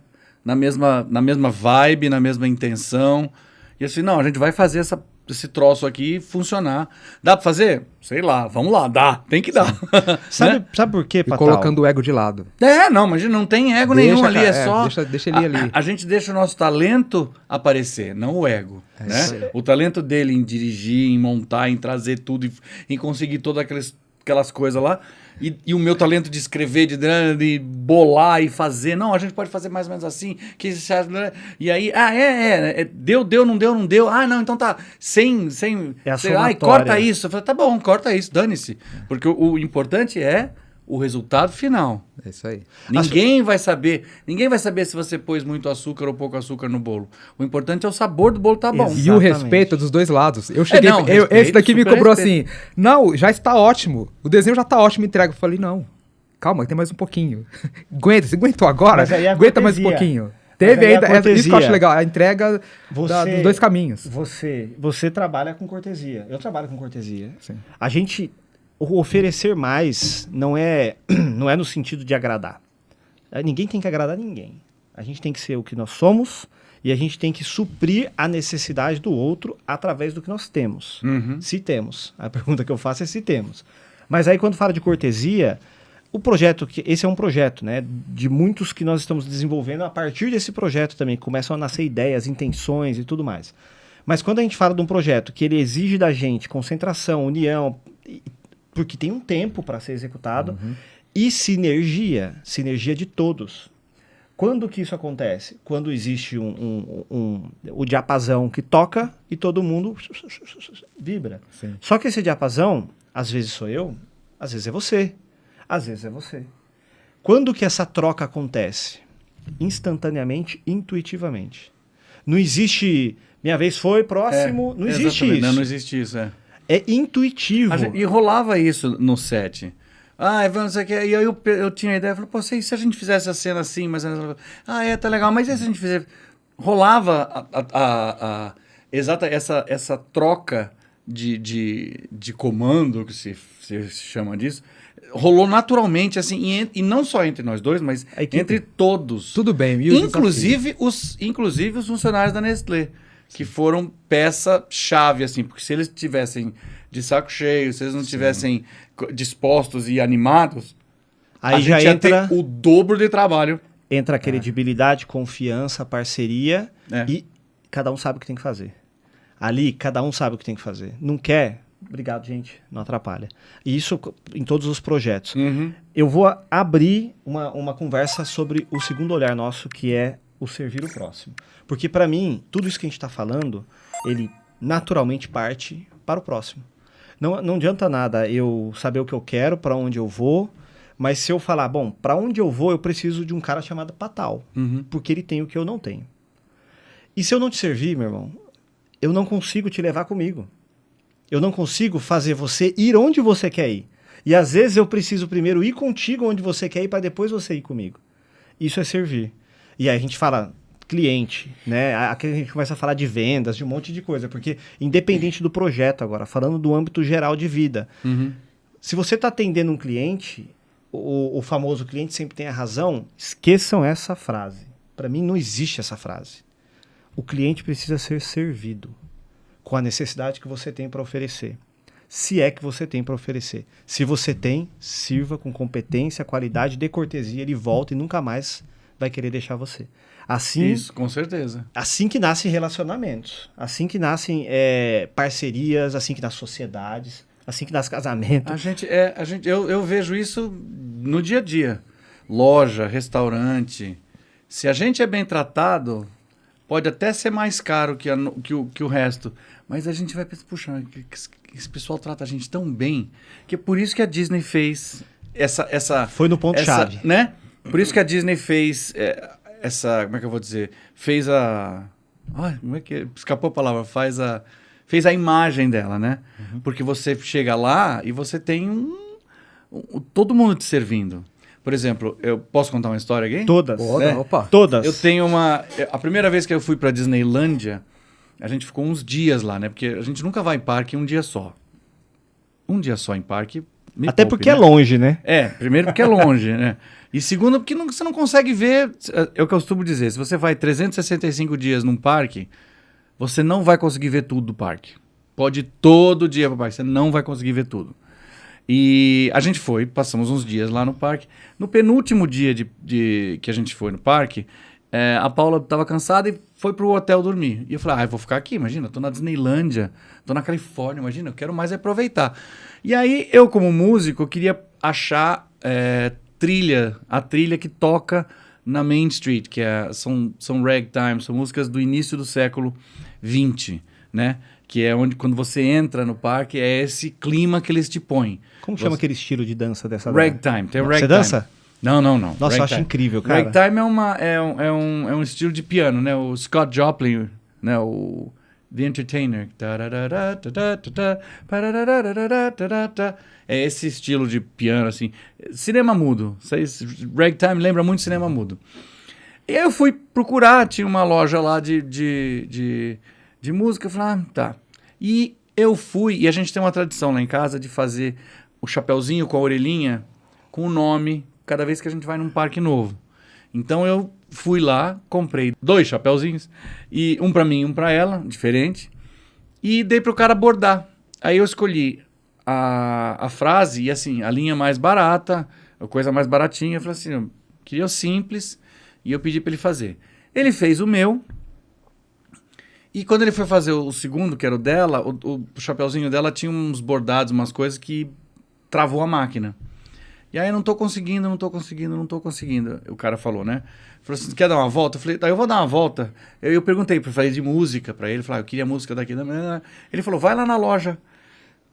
vibe, na mesma intenção. E assim, não, a gente vai fazer esse troço aqui funcionar. Dá pra fazer? Sei lá, vamos lá, tem que dar. Sabe por quê, E Patal? colocando o ego de lado. Não, mas não tem ego Deixa, nenhum ali, cara, é só... deixa ele ali. A gente deixa o nosso talento aparecer, não o ego, isso né? O talento dele em dirigir, em montar, em trazer tudo, em conseguir todas aquelas coisas lá. E o meu talento de escrever, de bolar e fazer. Não, a gente pode fazer mais ou menos assim. E aí, deu, não deu. Ah, não, então tá. É a Ai, somatória. corta isso. Eu falei, tá bom, corta isso, dane-se. Porque o importante é o resultado final. É isso aí. Ninguém vai saber se você pôs muito açúcar ou pouco açúcar no bolo. O importante é o sabor do bolo tá bom. E o respeito dos dois lados. Eu cheguei, não, esse respeito, daqui me super cobrou respeito. assim, não, já está ótimo, o desenho já está ótimo, entrega. Eu falei, não, calma, tem mais um pouquinho. Você aguentou agora? Mas aí é a Aguenta mais um cortesia. pouquinho. Mas Teve aí é a ainda, isso que eu acho cortesia. legal, a entrega dos dois caminhos. Você trabalha com cortesia. Eu trabalho com cortesia. Sim. A gente... O oferecer mais não é no sentido de agradar. Ninguém tem que agradar ninguém. A gente tem que ser o que nós somos e a gente tem que suprir a necessidade do outro através do que nós temos. Se temos. A pergunta que eu faço é se temos. Mas aí quando fala de cortesia, esse é um projeto, né, de muitos que nós estamos desenvolvendo a partir desse projeto também. Começam a nascer ideias, intenções e tudo mais. Mas quando a gente fala de um projeto que ele exige da gente concentração, união... porque tem um tempo para ser executado, E sinergia de todos. Quando que isso acontece? Quando existe o diapasão que toca e todo mundo vibra. Sim. Só que esse diapasão, às vezes sou eu, às vezes é você, às vezes é você. Quando que essa troca acontece? Instantaneamente, intuitivamente. Não existe, minha vez foi, próximo, não existe exatamente. isso. Não existe isso, é. É intuitivo. E rolava isso no set. Ah, vamos aqui. E aí eu tinha a ideia, falei, pô, e se a gente fizesse a cena assim, mas... tá legal, mas e se a gente fizer... Rolava exata essa troca de comando, que se chama disso, rolou naturalmente, assim, e não só entre nós dois, mas entre todos. Tudo bem. E o Inclusive os funcionários da Nestlé, que foram peça-chave, assim, porque se eles tivessem de saco cheio, se eles não tivessem dispostos e animados, Aí a já gente ia entra, ter o dobro de trabalho. entra a credibilidade, confiança, parceria É. e cada um sabe o que tem que fazer. Ali, cada um sabe o que tem que fazer. Não quer? Obrigado, gente. Não atrapalha. E isso em todos os projetos. Uhum. Eu vou abrir uma conversa sobre o segundo olhar nosso, que é o servir o próximo. Porque, para mim, tudo isso que a gente está falando, ele naturalmente parte para o próximo. Não adianta nada eu saber o que eu quero, para onde eu vou, mas se eu falar, bom, para onde eu vou, eu preciso de um cara chamado Patal, Uhum. porque ele tem o que eu não tenho. E se eu não te servir, meu irmão, eu não consigo te levar comigo. Eu não consigo fazer você ir onde você quer ir. E às vezes eu preciso primeiro ir contigo onde você quer ir para depois você ir comigo. Isso é servir. E aí a gente fala cliente, né? Aqui a gente começa a falar de vendas, de um monte de coisa, porque independente do projeto agora, falando do âmbito geral de vida, Uhum. se você está atendendo um cliente, o famoso cliente sempre tem a razão, esqueçam essa frase. Para mim não existe essa frase. O cliente precisa ser servido com a necessidade que você tem para oferecer. Se é que você tem para oferecer. Se você tem, sirva com competência, qualidade, dê cortesia, ele volta e nunca mais vai querer deixar você. Assim, Isso, com certeza. assim que nascem relacionamentos, assim que nascem parcerias, assim que nascem sociedades, assim que nasce casamento. Eu vejo isso no dia a dia. Loja, restaurante. Se a gente é bem tratado, pode até ser mais caro que o resto. Mas a gente vai pensar, puxa, esse pessoal trata a gente tão bem, que é por isso que a Disney fez essa Foi no ponto-chave. né? Por isso que a Disney fez como é que eu vou dizer? Fez como é que é? Escapou a palavra, fez a imagem dela, né? Uhum. Porque você chega lá e você tem todo mundo te servindo. Por exemplo, eu posso contar uma história aqui? Todas. Toda, opa. Todas. Eu tenho a primeira vez que eu fui pra Disneylândia, a gente ficou uns dias lá, né? Porque a gente nunca vai em parque um dia só. Um dia só em parque. Até porque é longe, né? Primeiro porque é longe, né? E segundo porque você não consegue ver. É o que eu costumo dizer: se você vai 365 dias num parque, você não vai conseguir ver tudo do parque. Pode ir todo dia pro parque, você não vai conseguir ver tudo. E a gente passamos uns dias lá no parque. No penúltimo dia que a gente foi no parque, a Paula estava cansada e foi pro hotel dormir. E eu falei, eu vou ficar aqui, imagina, eu tô na Disneylândia, tô na Califórnia, imagina, eu quero mais aproveitar. E aí, eu como músico, eu queria achar a trilha que toca na Main Street, que são ragtime, são músicas do início do século XX, né? Que é onde, quando você entra no parque, é esse clima que eles te põem. Como chama aquele estilo de dança dessa Ragtime, tem o ragtime. Você dança? Não. Nossa, eu acho Ragtime. incrível, cara. Ragtime é um estilo de piano, né? O Scott Joplin, né? O The Entertainer. É esse estilo de piano, assim. Cinema mudo. Ragtime lembra muito cinema mudo. E aí eu fui procurar, tinha uma loja lá de música, eu falei, tá. E eu fui, e a gente tem uma tradição lá em casa de fazer o chapeuzinho com a orelhinha, com o nome, cada vez que a gente vai num parque novo. Então eu fui lá, comprei 2 chapeuzinhos, e um pra mim e um pra ela, diferente, e dei pro cara bordar. Aí eu escolhi a frase, e assim, a linha mais barata, a coisa mais baratinha, eu falei assim, eu queria o simples, e eu pedi pra ele fazer. Ele fez o meu, e quando ele foi fazer o segundo, que era o dela, o chapeuzinho dela tinha uns bordados, umas coisas que travou a máquina. E aí, não tô conseguindo. O cara falou, né? Falou assim, quer dar uma volta? Eu falei, tá, eu vou dar uma volta. Eu perguntei, falei de música pra ele. Falei, eu queria música daqui. Ele falou, vai lá na loja,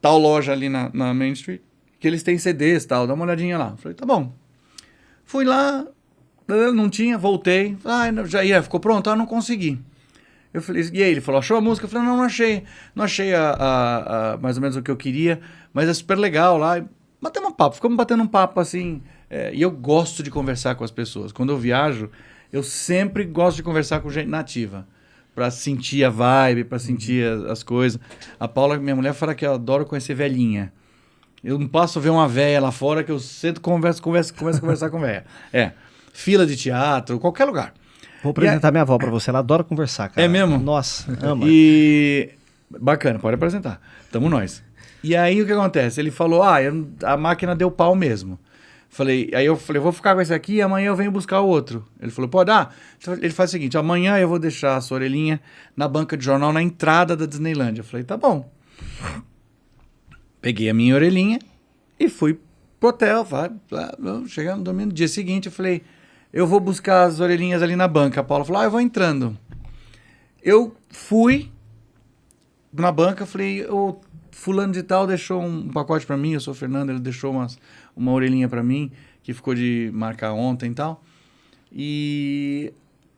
tal loja ali na Main Street, que eles têm CDs e tal, dá uma olhadinha lá. Eu falei, tá bom. Fui lá, não tinha, voltei. Já ia, ficou pronto? Não consegui. Eu falei, e aí? Ele falou, achou a música? Eu falei, não achei. Não achei mais ou menos o que eu queria, mas é super legal lá. Batemos um papo, ficamos batendo um papo assim. E eu gosto de conversar com as pessoas. Quando eu viajo, eu sempre gosto de conversar com gente nativa. Pra sentir a vibe, pra sentir as coisas. A Paula, minha mulher, fala que eu adoro conhecer velhinha. Eu não posso ver uma véia lá fora que eu sento, começo a conversar com véia. Fila de teatro, qualquer lugar. Vou apresentar minha avó pra você, ela adora conversar, cara. É mesmo? Nossa, ama. Bacana, pode apresentar. Tamo nós. E aí o que acontece? Ele falou, a máquina deu pau mesmo. Aí eu falei, vou ficar com esse aqui e amanhã eu venho buscar o outro. Ele falou, pode dar? Ele faz o seguinte, amanhã eu vou deixar a sua orelhinha na banca de jornal na entrada da Disneylândia. Eu falei, tá bom. Peguei a minha orelhinha e fui pro hotel. Chegando no domingo, no dia seguinte eu falei, eu vou buscar as orelhinhas ali na banca. A Paula falou, eu vou entrando. Eu fui na banca, falei, o fulano de tal deixou um pacote pra mim, eu sou o Fernando, ele deixou uma orelhinha pra mim, que ficou de marcar ontem e tal. E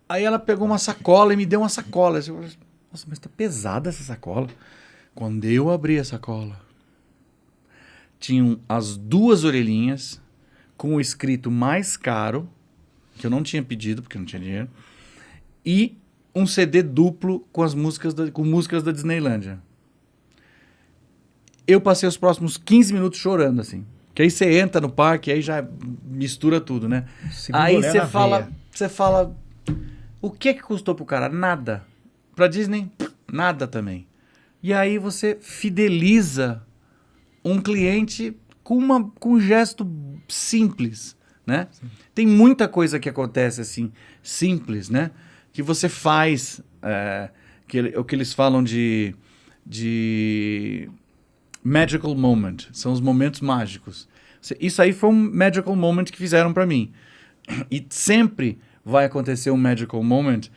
aí ela pegou uma sacola e me deu uma sacola. Eu falei, nossa, mas tá pesada essa sacola. Quando eu abri a sacola, tinham as 2 orelhinhas com o escrito mais caro, que eu não tinha pedido, porque eu não tinha dinheiro, e um CD duplo com músicas da Disneylândia. Eu passei os próximos 15 minutos chorando, assim. Que aí você entra no parque, aí já mistura tudo, né? Aí você fala, o que custou pro cara? Nada. Pra Disney, nada também. E aí você fideliza um cliente com um gesto simples, né? Sim. Tem muita coisa que acontece assim, simples, né? Que você faz, o que eles falam de magical moment, são os momentos mágicos. Isso aí foi um magical moment que fizeram pra mim. E sempre vai acontecer um magical moment,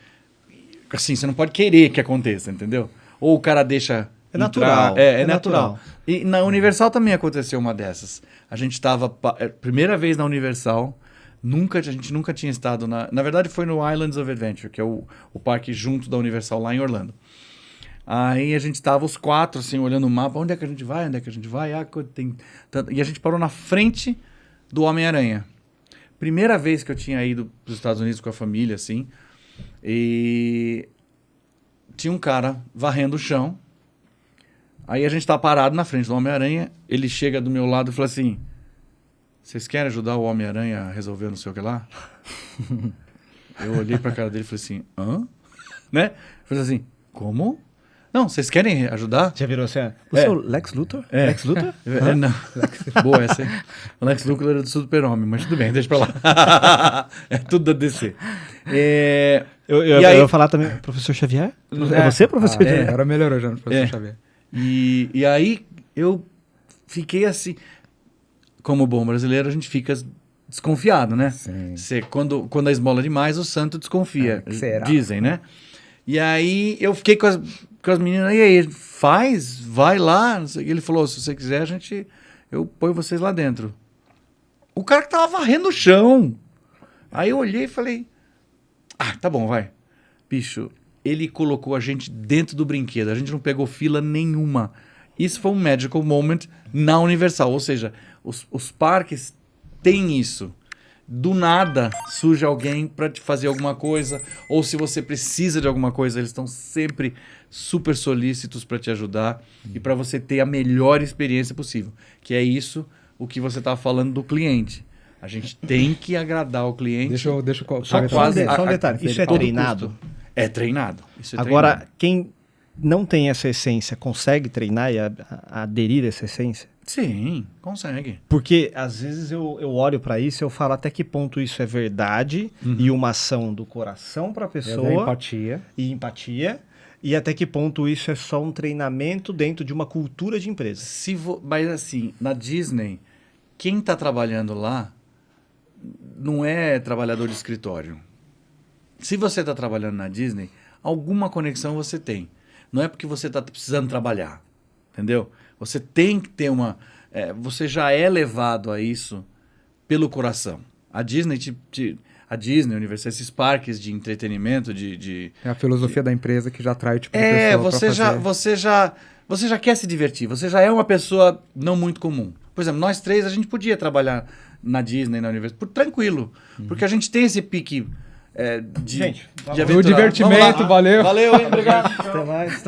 assim, você não pode querer que aconteça, entendeu? Ou o cara deixa... É natural. É natural. E na Universal também aconteceu uma dessas. A gente estava... Primeira vez na Universal, a gente nunca tinha estado na verdade foi no Islands of Adventure, que é o parque junto da Universal lá em Orlando. Aí a gente estava os 4 assim, olhando o mapa, onde é que a gente vai? E a gente parou na frente do Homem-Aranha. Primeira vez que eu tinha ido para os Estados Unidos com a família, assim, e tinha um cara varrendo o chão. Aí a gente tá parado na frente do Homem-Aranha, ele chega do meu lado e fala assim, vocês querem ajudar o Homem-Aranha a resolver não sei o que lá? Eu olhei pra cara dele e falei assim, hã? Né? Eu falei assim, como? Não, vocês querem ajudar? Já virou assim, você é o Lex Luthor? Lex Luthor? Não. Boa essa, hein? O Lex Luthor era do Super-Homem, mas tudo bem, deixa pra lá. É tudo da DC. Eu ia falar também, professor Xavier? É você, professor Xavier? Agora melhorou já no professor Xavier. E aí eu fiquei assim, como bom brasileiro, a gente fica desconfiado, né? Sim. Quando a esmola demais, o santo desconfia, será? Dizem, né? E aí eu fiquei com as meninas, e aí, vai lá, não sei o que. Ele falou, se você quiser, eu ponho vocês lá dentro. O cara que tava varrendo o chão. Aí eu olhei e falei, tá bom, vai. Bicho, ele colocou a gente dentro do brinquedo, a gente não pegou fila nenhuma. Isso foi um magical moment na Universal, ou seja, os parques têm isso. Do nada surge alguém para te fazer alguma coisa, ou se você precisa de alguma coisa, eles estão sempre super solícitos para te ajudar e para você ter a melhor experiência possível. Que é isso o que você estava falando do cliente. A gente tem que agradar o cliente. Deixa eu só um detalhe. Isso é treinado? Custo. É treinado. Isso é Agora, treinado. Quem não tem essa essência consegue treinar e aderir a essa essência? Sim, consegue. Porque às vezes eu olho para isso e eu falo até que ponto isso é verdade e uma ação do coração para a pessoa. Empatia. E até que ponto isso é só um treinamento dentro de uma cultura de empresa. Mas assim, na Disney, quem está trabalhando lá não é trabalhador de escritório. Se você está trabalhando na Disney, alguma conexão você tem. Não é porque você está precisando trabalhar, entendeu? Você tem que ter uma... você já é levado a isso pelo coração. A Disney, a Disney, a Universal, esses parques de entretenimento, É a filosofia da empresa que já atrai o tipo de pessoa você já quer se divertir. Você já é uma pessoa não muito comum. Por exemplo, nós três, a gente podia trabalhar na Disney, na Universal, tranquilo. Porque a gente tem esse pique Gente, de do divertimento, valeu. Valeu, hein? Obrigado. Até mais.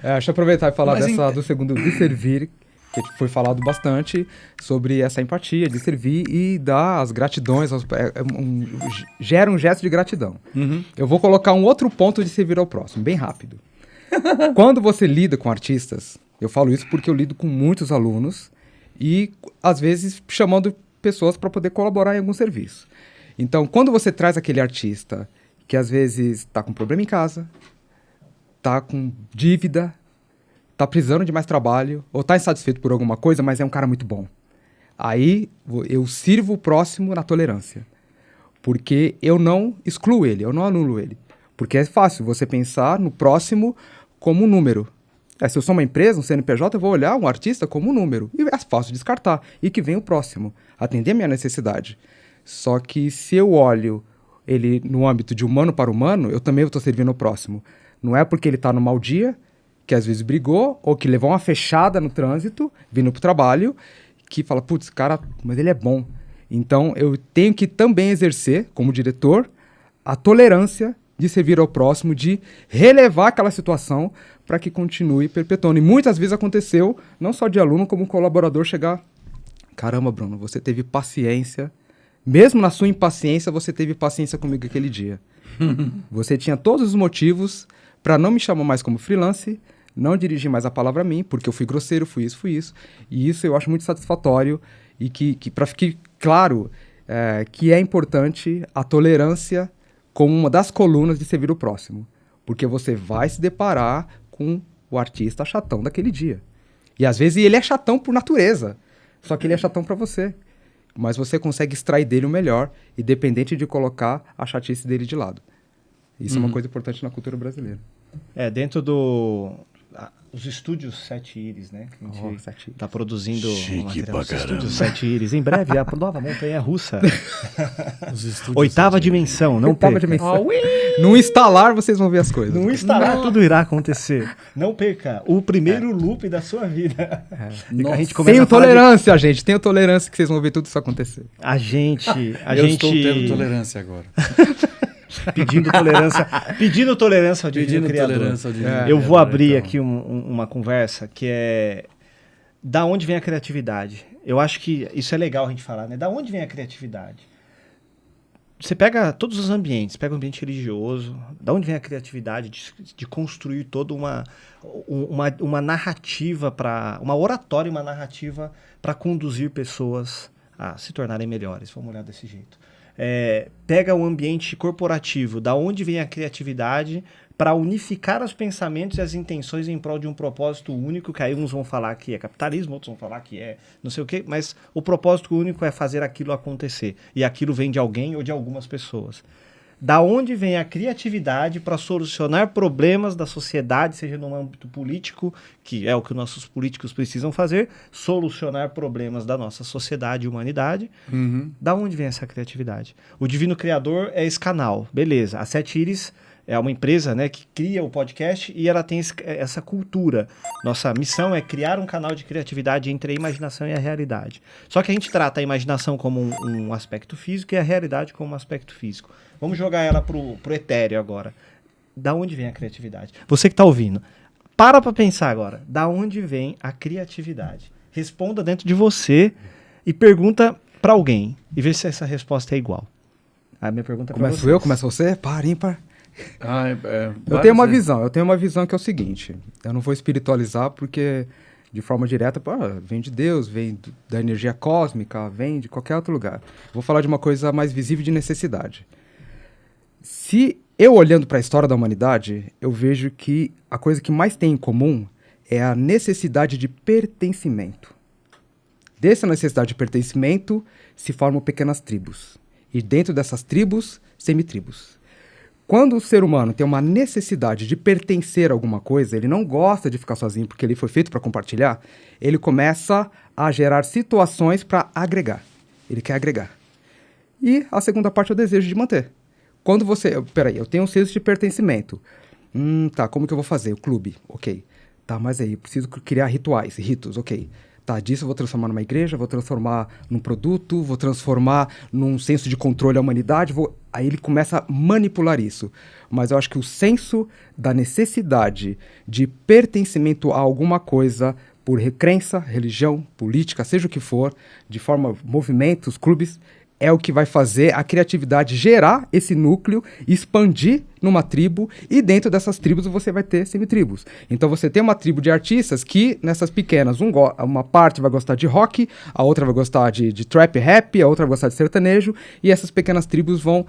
Deixa eu aproveitar e falar Mas do segundo, de servir, que foi falado bastante sobre essa empatia de servir e dar as gratidões, gera um gesto de gratidão. Uhum. Eu vou colocar um outro ponto de servir ao próximo, bem rápido. Quando você lida com artistas, eu falo isso porque eu lido com muitos alunos e, às vezes, chamando pessoas para poder colaborar em algum serviço. Então, quando você traz aquele artista que, às vezes, está com problema em casa, está com dívida, está precisando de mais trabalho, ou está insatisfeito por alguma coisa, mas é um cara muito bom. Aí, eu sirvo o próximo na tolerância. Porque eu não excluo ele, eu não anulo ele. Porque é fácil você pensar no próximo como um número. Se eu sou uma empresa, um CNPJ, eu vou olhar um artista como um número. E é fácil descartar. E que vem o próximo, atender a minha necessidade. Só que se eu olho ele no âmbito de humano para humano, eu também estou servindo o próximo. Não é porque ele está no mau dia, que às vezes brigou, ou que levou uma fechada no trânsito, vindo para o trabalho, que fala, putz, cara, mas ele é bom. Então, eu tenho que também exercer, como diretor, a tolerância de servir ao próximo, de relevar aquela situação para que continue perpetuando. E muitas vezes aconteceu, não só de aluno, como um colaborador chegar, caramba, Bruno, você teve paciência, mesmo na sua impaciência, você teve paciência comigo aquele dia. Você tinha todos os motivos para não me chamar mais como freelance, não dirigir mais a palavra a mim, porque eu fui grosseiro, fui isso. E isso eu acho muito satisfatório e que para ficar claro, que é importante a tolerância como uma das colunas de servir o próximo. Porque você vai se deparar com o artista chatão daquele dia. E às vezes ele é chatão por natureza, só que ele é chatão para você. Mas você consegue extrair dele o melhor, independente de colocar a chatice dele de lado. Isso é uma coisa importante na cultura brasileira. Dentro os estúdios 7 Íris, né? Que a gente está produzindo os estúdios 7 Íris. Em breve, a nova montanha russa. Oitava dimensão, não perca. Dimensão. No instalar, vocês vão ver as coisas. No instalar, tudo irá acontecer. Não perca o primeiro loop da sua vida. A gente tenho tolerância, gente. Tenho tolerância que vocês vão ver tudo isso acontecer. Eu estou tendo tolerância agora. Pedindo tolerância ao divino criador. Eu vou abrir aqui uma conversa que é da onde vem a criatividade. Eu acho que isso é legal a gente falar, né? Da onde vem a criatividade? Você pega todos os ambientes, pega o ambiente religioso, da onde vem a criatividade de construir toda uma narrativa uma oratória, uma narrativa para conduzir pessoas a se tornarem melhores. Vamos olhar desse jeito. Pega o ambiente corporativo, da onde vem a criatividade para unificar os pensamentos e as intenções em prol de um propósito único, que aí uns vão falar que é capitalismo, outros vão falar que é não sei o quê, mas o propósito único é fazer aquilo acontecer, e aquilo vem de alguém ou de algumas pessoas. Da onde vem a criatividade para solucionar problemas da sociedade, seja no âmbito político, que é o que nossos políticos precisam fazer, solucionar problemas da nossa sociedade e humanidade. Da onde vem essa criatividade? O Divino Criador é esse canal, beleza. A 7 Íris é uma empresa, né, que cria o podcast e ela tem essa cultura. Nossa missão é criar um canal de criatividade entre a imaginação e a realidade. Só que a gente trata a imaginação como um aspecto físico e a realidade como um aspecto físico. Vamos jogar ela pro etéreo agora. Da onde vem a criatividade? Você que está ouvindo, para pensar agora. Da onde vem a criatividade? Responda dentro de você e pergunta para alguém. E vê se essa resposta é igual. A minha pergunta é para Começo eu, começa você? Par, ímpar? Eu tenho uma visão que é o seguinte. Eu não vou espiritualizar porque, de forma direta, vem de Deus, vem da energia cósmica, vem de qualquer outro lugar. Vou falar de uma coisa mais visível de necessidade. Se eu, olhando para a história da humanidade, eu vejo que a coisa que mais tem em comum é a necessidade de pertencimento. Dessa necessidade de pertencimento se formam pequenas tribos. E dentro dessas tribos, semitribos. Quando o ser humano tem uma necessidade de pertencer a alguma coisa, ele não gosta de ficar sozinho porque ele foi feito para compartilhar, ele começa a gerar situações para agregar. Ele quer agregar. E a segunda parte é o desejo de manter. Quando você... Peraí, eu tenho um senso de pertencimento. Tá, como que eu vou fazer? O clube, ok. Tá, mas aí, eu preciso criar rituais, ritos, ok. Tá, disso eu vou transformar numa igreja, vou transformar num produto, vou transformar num senso de controle à humanidade, aí ele começa a manipular isso. Mas eu acho que o senso da necessidade de pertencimento a alguma coisa, por crença, religião, política, seja o que for, de forma, movimentos, clubes, é o que vai fazer a criatividade gerar esse núcleo, expandir numa tribo, e dentro dessas tribos você vai ter semitribos. Então você tem uma tribo de artistas que, nessas pequenas, uma parte vai gostar de rock, a outra vai gostar de trap rap, a outra vai gostar de sertanejo, e essas pequenas tribos vão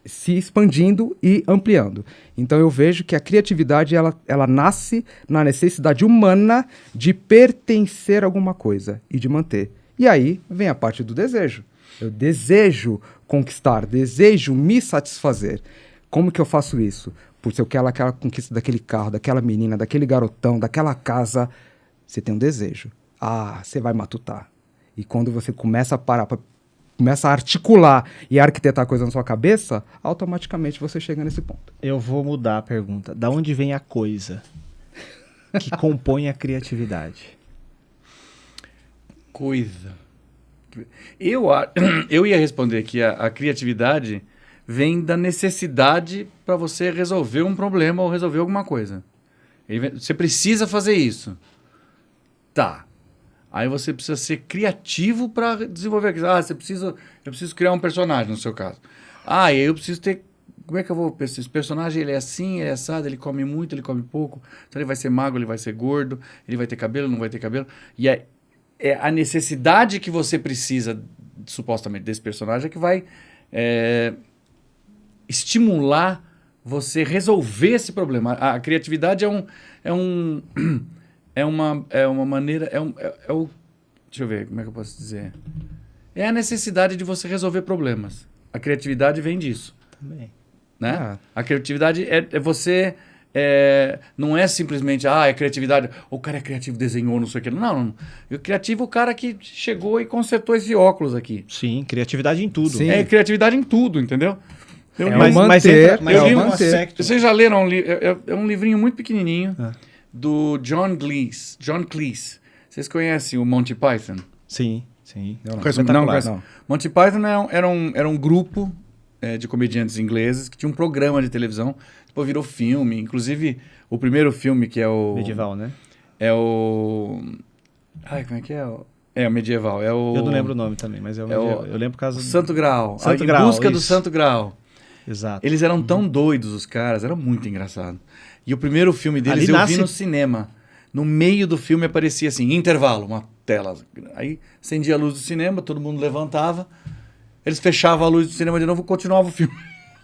se expandindo e ampliando. Então eu vejo que a criatividade ela nasce na necessidade humana de pertencer a alguma coisa e de manter. E aí vem a parte do desejo. Eu desejo conquistar, desejo me satisfazer. Como que eu faço isso? Por se eu quero aquela conquista daquele carro, daquela menina, daquele garotão, daquela casa, você tem um desejo. Você vai matutar. E quando você começa a parar, começa a articular e arquitetar a coisa na sua cabeça, automaticamente você chega nesse ponto. Eu vou mudar a pergunta. Da onde vem a coisa que compõe a criatividade? Coisa. Eu ia responder que a criatividade vem da necessidade para você resolver um problema ou resolver alguma coisa. Você precisa fazer isso. Tá. Aí você precisa ser criativo para desenvolver aquilo. Eu preciso criar um personagem, no seu caso. E eu preciso ter... Como é que eu vou... Esse personagem, ele é assim, ele é assado, ele come muito, ele come pouco. Então ele vai ser magro, ele vai ser gordo, ele vai ter cabelo, não vai ter cabelo. E é a necessidade que você precisa, supostamente, desse personagem é que vai estimular você resolver esse problema. A criatividade é uma maneira... deixa eu ver, como é que eu posso dizer? É a necessidade de você resolver problemas. A criatividade vem disso. Também. Né? A criatividade é você... não é simplesmente, é criatividade, o cara é criativo, desenhou, não sei o que. Não. O criativo é o cara que chegou e consertou esse óculos aqui. Sim, criatividade em tudo. Sim. É criatividade em tudo, entendeu? Vocês já leram é um livrinho muito pequenininho do John Cleese. John Cleese. Vocês conhecem o Monty Python? Sim. Não. Monty Python era um grupo de comediantes ingleses que tinha um programa de televisão. Depois virou filme. Inclusive, o primeiro filme, que é o... Medieval, né? É o... como é que é? É o Medieval. Eu não lembro o nome também, mas é o Medieval. Eu lembro por causa do... Santo Graal. Santo Graal, Em busca do isso. Santo Graal. Exato. Eles eram tão doidos, os caras. Era muito engraçado. E o primeiro filme deles vi no cinema. No meio do filme aparecia assim, intervalo, uma tela. Aí acendia a luz do cinema, todo mundo levantava. Eles fechavam a luz do cinema de novo e continuava o filme.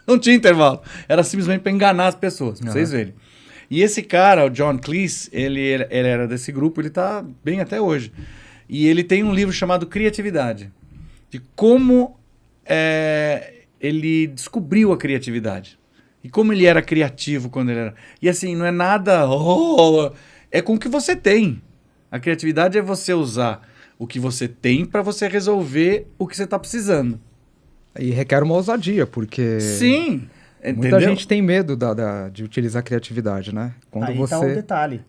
Não tinha intervalo. Era simplesmente para enganar as pessoas, pra vocês verem. E esse cara, o John Cleese, ele era desse grupo, ele tá bem até hoje. E ele tem um livro chamado Criatividade. De como ele descobriu a criatividade. E como ele era criativo quando ele era... E assim, não é nada... é com o que você tem. A criatividade é você usar o que você tem para você resolver o que você está precisando. E requer uma ousadia, porque... Sim, muita gente tem medo de utilizar a criatividade, né? Quando aí tá o detalhe.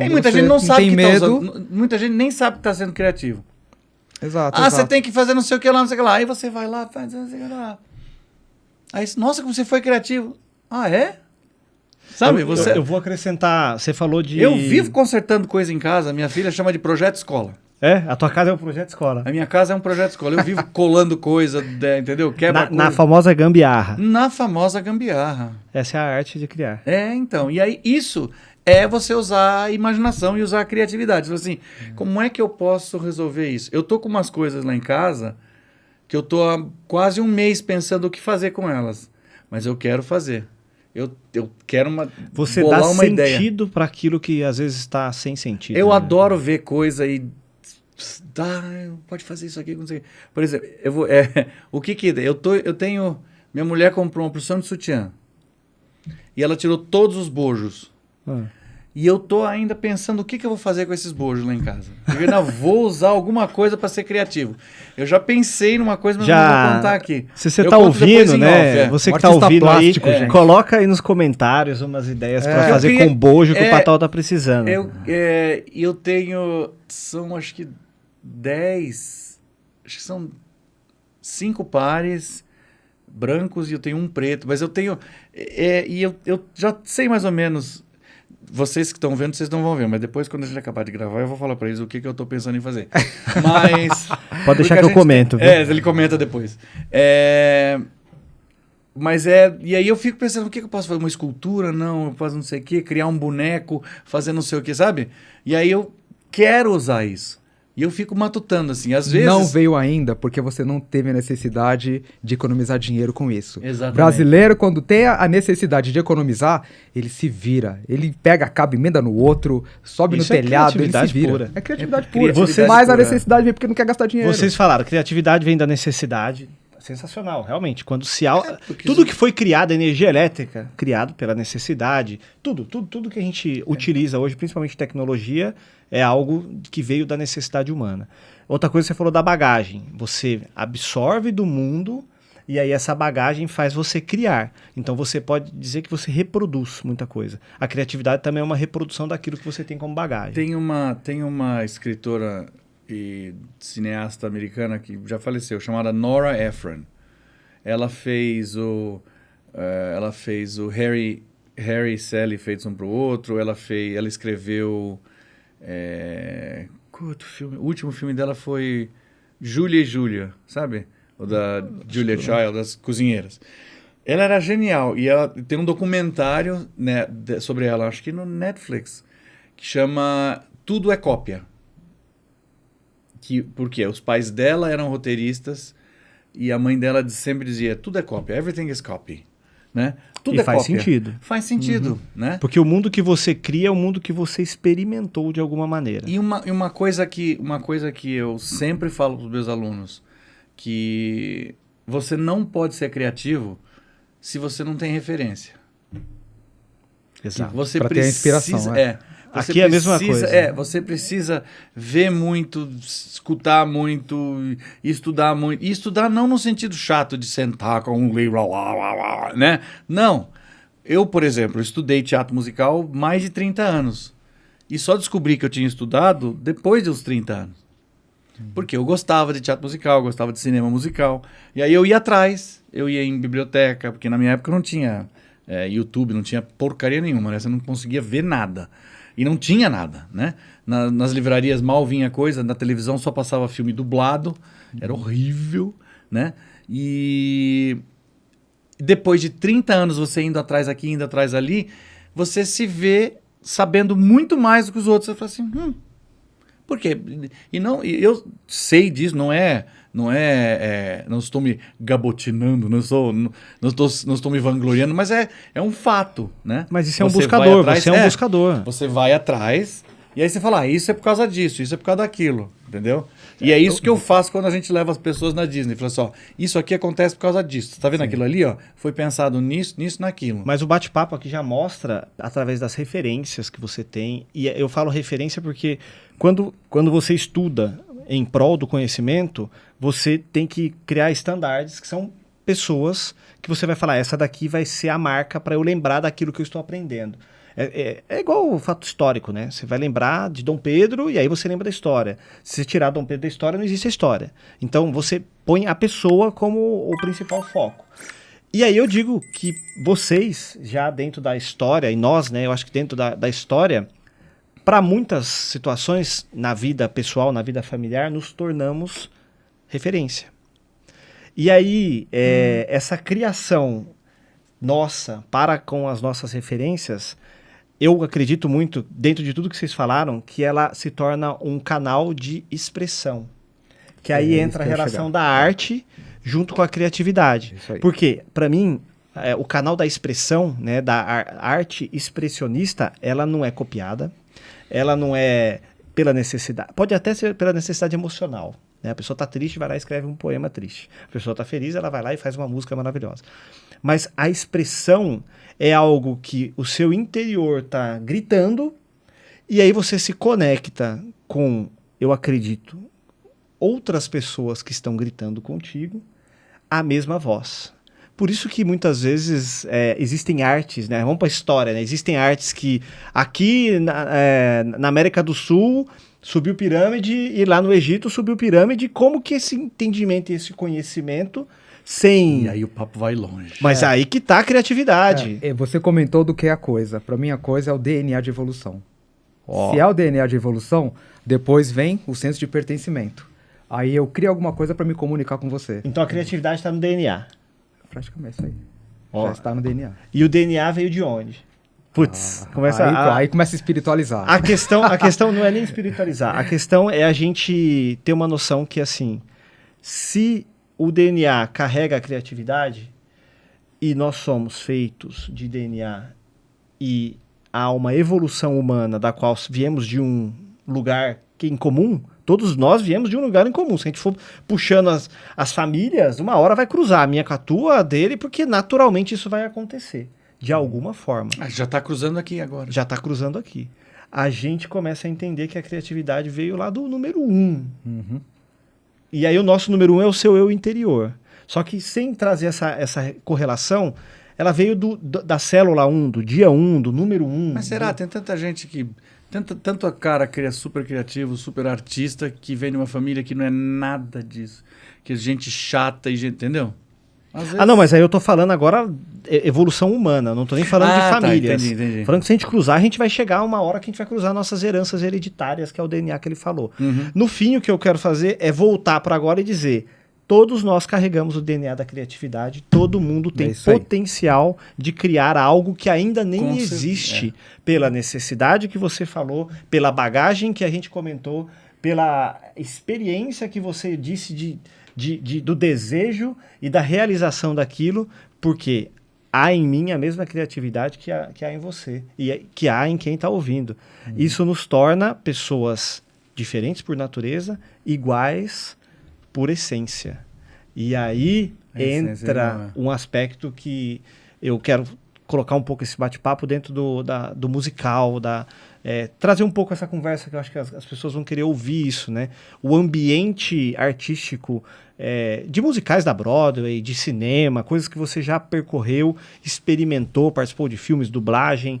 Muita gente não sabe que medo... tá usando. Muita gente nem sabe que está sendo criativo. Exato. Você tem que fazer não sei o que lá, não sei o que lá. Aí você vai lá, faz não sei o que lá. Aí, nossa, como você foi criativo. É? Sabe, eu vou acrescentar, você falou de... Eu vivo consertando coisa em casa, minha filha chama de projeto escola. A tua casa é um projeto escola. A minha casa é um projeto escola. Eu vivo colando coisa, entendeu? Na famosa gambiarra. Na famosa gambiarra. Essa é a arte de criar. Então. E aí, isso é você usar a imaginação e usar a criatividade. Assim, como é que eu posso resolver isso? Eu tô com umas coisas lá em casa que eu tô há quase um mês pensando o que fazer com elas. Mas eu quero fazer. Eu quero Você bolar dá uma sentido para aquilo que às vezes está sem sentido. Eu adoro ver coisa e Tá, pode fazer isso aqui, não sei. Por exemplo, o que eu tenho, minha mulher comprou uma porção de sutiã e ela tirou todos os bojos. E eu tô ainda pensando o que eu vou fazer com esses bojos lá em casa. Eu ainda vou usar alguma coisa para ser criativo. Eu já pensei numa coisa, mas não vou contar aqui. Se você tá ouvindo, né? Você que tá ouvindo plástico, aí, coloca aí nos comentários umas ideias para fazer com bojo que o Patal tá precisando. Eu tenho, acho que são 5 pares brancos e eu tenho um preto, mas eu tenho, eu já sei mais ou menos. Vocês que estão vendo, vocês não vão ver, mas depois, quando a gente acabar de gravar, eu vou falar para eles o que eu estou pensando em fazer. Mas... Pode deixar que eu comento. Viu? Ele comenta depois. E aí eu fico pensando, o que eu posso fazer? Uma escultura? Não, eu posso não sei o quê, criar um boneco, fazer não sei o quê, sabe? E aí eu quero usar isso. E eu fico matutando, assim, às vezes... Não veio ainda porque você não teve a necessidade de economizar dinheiro com isso. Exatamente. Brasileiro, quando tem a necessidade de economizar, ele se vira. Ele pega a cabo, emenda no outro, sobe isso no telhado, ele se vira. pura. É criatividade pura. Criatividade Mas pura. a necessidade vem porque não quer gastar dinheiro. Vocês falaram, criatividade vem da necessidade. Sensacional, realmente. Quando tudo que foi criado, energia elétrica, criado pela necessidade, tudo que a gente utiliza hoje, principalmente tecnologia, é algo que veio da necessidade humana. Outra coisa, você falou da bagagem. Você absorve do mundo e aí essa bagagem faz você criar. Então você pode dizer que você reproduz muita coisa. A criatividade também é uma reprodução daquilo que você tem como bagagem. Tem uma escritora e cineasta americana que já faleceu, chamada Nora Ephron. Ela fez o Harry e Sally feitos um para o outro. Ela escreveu qual outro filme? O último filme dela foi Júlia e Júlia, sabe? O da Julia Child, das cozinheiras. Ela era genial e ela tem um documentário, né, sobre ela, acho que no Netflix, que chama Tudo é Cópia. Porque os pais dela eram roteiristas e a mãe dela sempre dizia, tudo é cópia, everything is copy, né? Tudo e é faz cópia. sentido. Faz sentido, né? Porque o mundo que você cria é o mundo que você experimentou de alguma maneira. E uma coisa que eu sempre falo para os meus alunos, que você não pode ser criativo se você não tem referência. Exato. Você pra ter a inspiração, você Aqui é a mesma coisa. Você precisa ver muito, escutar muito, estudar muito. E estudar não no sentido chato de sentar com um livro, né? Não. Eu, por exemplo, estudei teatro musical mais de 30 anos. E só descobri que eu tinha estudado depois dos 30 anos. Porque eu gostava de teatro musical, gostava de cinema musical. E aí eu ia atrás, eu ia em biblioteca, porque na minha época não tinha YouTube, não tinha porcaria nenhuma, né? Você não conseguia ver nada. E não tinha nada, né? Nas livrarias mal vinha coisa, na televisão só passava filme dublado, era horrível, né? E depois de 30 anos você indo atrás aqui, indo atrás ali, você se vê sabendo muito mais do que os outros. Você fala assim, por quê? Eu sei disso, não estou me gabotinando, não estou me vangloriando, mas é um fato, né? Mas isso é um buscador, você é um buscador. Você vai atrás e aí você fala, isso é por causa disso, isso é por causa daquilo, entendeu? E é isso que eu faço quando a gente leva as pessoas na Disney. Fala assim, ó, isso aqui acontece por causa disso. Você tá vendo aquilo ali, ó? Foi pensado nisso, naquilo. Mas o bate-papo aqui já mostra através das referências que você tem. E eu falo referência porque quando você estuda em prol do conhecimento, você tem que criar estandardes que são pessoas que você vai falar, essa daqui vai ser a marca para eu lembrar daquilo que eu estou aprendendo. É igual o fato histórico, né? Você vai lembrar de Dom Pedro e aí você lembra da história. Se você tirar Dom Pedro da história, não existe a história. Então você põe a pessoa como o principal foco. E aí eu digo que vocês, já dentro da história, e nós, né? Eu acho que dentro da história, para muitas situações na vida pessoal, na vida familiar, nos tornamos referência. E aí, essa criação nossa para com as nossas referências, eu acredito muito, dentro de tudo que vocês falaram, que ela se torna um canal de expressão. Que aí entra a relação da arte junto com a criatividade. Porque, para mim, o canal da expressão, né, da arte expressionista, ela não é copiada, ela não é pela necessidade. Pode até ser pela necessidade emocional. Né? A pessoa está triste, vai lá e escreve um poema triste. A pessoa está feliz, ela vai lá e faz uma música maravilhosa. Mas a expressão é algo que o seu interior está gritando, e aí você se conecta com, eu acredito, outras pessoas que estão gritando contigo a mesma voz. Por isso que muitas vezes existem artes, né? Vamos para a história, né? Existem artes que aqui na América do Sul subiu pirâmide e lá no Egito subiu pirâmide. Como que esse entendimento e esse conhecimento sem... E aí o papo vai longe. Mas aí que tá a criatividade. Você comentou do que é a coisa. Para mim, a coisa é o DNA de evolução. Ó. Se é o DNA de evolução, depois vem o senso de pertencimento. Aí eu crio alguma coisa para me comunicar com você. Então a criatividade está no DNA. Praticamente isso aí. Ó. Já está no DNA. E o DNA veio de onde? Putz, Aí começa a espiritualizar. A questão não é nem espiritualizar. A questão é a gente ter uma noção que, assim, se o DNA carrega a criatividade e nós somos feitos de DNA e há uma evolução humana da qual viemos de um lugar que, em comum, todos nós viemos de um lugar em comum. Se a gente for puxando as famílias, uma hora vai cruzar a minha com a tua, a dele, porque naturalmente isso vai acontecer, de alguma forma. Já está cruzando aqui agora. Já está cruzando aqui. A gente começa a entender que a criatividade veio lá do número 1. Uhum. E aí o nosso número 1 é o seu eu interior. Só que sem trazer essa correlação, ela veio da célula 1, do dia 1, do número 1. Mas será? Tem tanta gente que... Tanto a cara super criativo, super artista, que vem de uma família que não é nada disso. Que é gente chata e gente... Entendeu? Ah, não, mas aí eu tô falando agora evolução humana, não tô nem falando de famílias. Tá, entendi. Falando que se a gente cruzar, a gente vai chegar uma hora que a gente vai cruzar nossas heranças hereditárias, que é o DNA que ele falou. Uhum. No fim, o que eu quero fazer é voltar para agora e dizer: todos nós carregamos o DNA da criatividade, todo mundo tem potencial de criar algo que ainda nem existe, pela necessidade que você falou, pela bagagem que a gente comentou, pela experiência que você disse do desejo e da realização daquilo, porque há em mim a mesma criatividade que há em você e que há em quem está ouvindo. Isso nos torna pessoas diferentes por natureza, iguais por essência. E aí entra um aspecto que eu quero colocar um pouco esse bate-papo dentro do musical, trazer um pouco essa conversa, que eu acho que as pessoas vão querer ouvir isso, né? O ambiente artístico de musicais da Broadway, de cinema, coisas que você já percorreu, experimentou, participou de filmes, dublagem,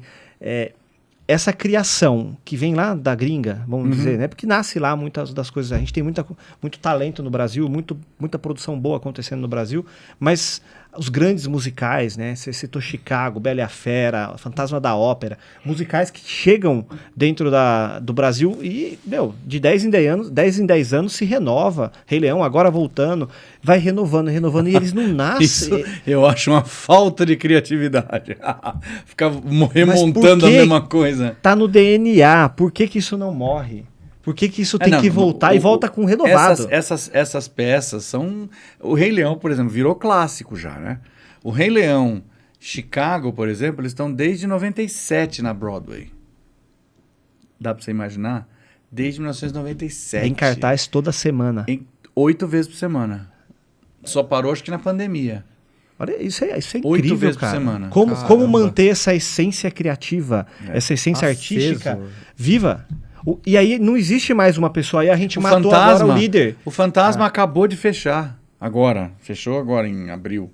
essa criação que vem lá da gringa, vamos dizer, né? Porque nasce lá muitas das coisas. A gente tem muito talento no Brasil, muita produção boa acontecendo no Brasil, mas os grandes musicais, né? Você citou Chicago, Bela e a Fera, Fantasma da Ópera, musicais que chegam dentro do Brasil e, de 10 em 10 anos se renova. Rei Leão agora voltando, vai renovando, e eles não nascem. Isso eu acho uma falta de criatividade. Ficar remontando a mesma coisa. Tá no DNA, por que isso não morre? Por que isso tem que voltar e volta com renovado? Essas peças são... O Rei Leão, por exemplo, virou clássico já, né? O Rei Leão, Chicago, por exemplo, eles estão desde 97 na Broadway. Dá pra você imaginar? Desde 1997. Em cartaz toda semana. 8 vezes por semana. Só parou, acho que na pandemia. Olha, isso é 8 incrível, vezes cara. por semana. Como manter essa essência criativa, essa essência artística viva? E aí não existe mais uma pessoa, aí a gente matou agora o líder. O Fantasma acabou de fechar agora. Fechou agora em abril.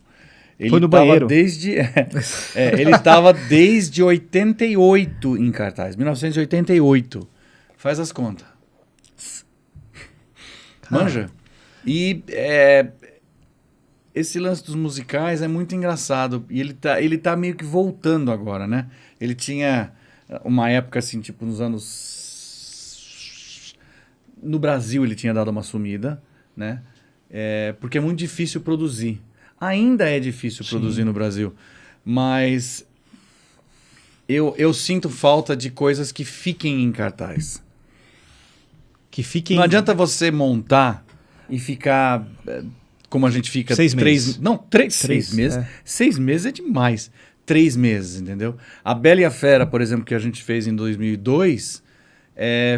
Ele foi no banheiro. Ele estava desde 88 em cartaz. 1988. Faz as contas. Manja? E esse lance dos musicais é muito engraçado. E ele tá meio que voltando agora, né? Ele tinha uma época assim, tipo nos anos... No Brasil ele tinha dado uma sumida, né? Porque é muito difícil produzir. Ainda é difícil produzir no Brasil. Mas eu sinto falta de coisas que fiquem em cartaz. Não adianta você montar e ficar como a gente fica... 6 meses. Não, 6 meses. 6 meses é demais. 3 meses, entendeu? A Bela e a Fera, por exemplo, que a gente fez em 2002...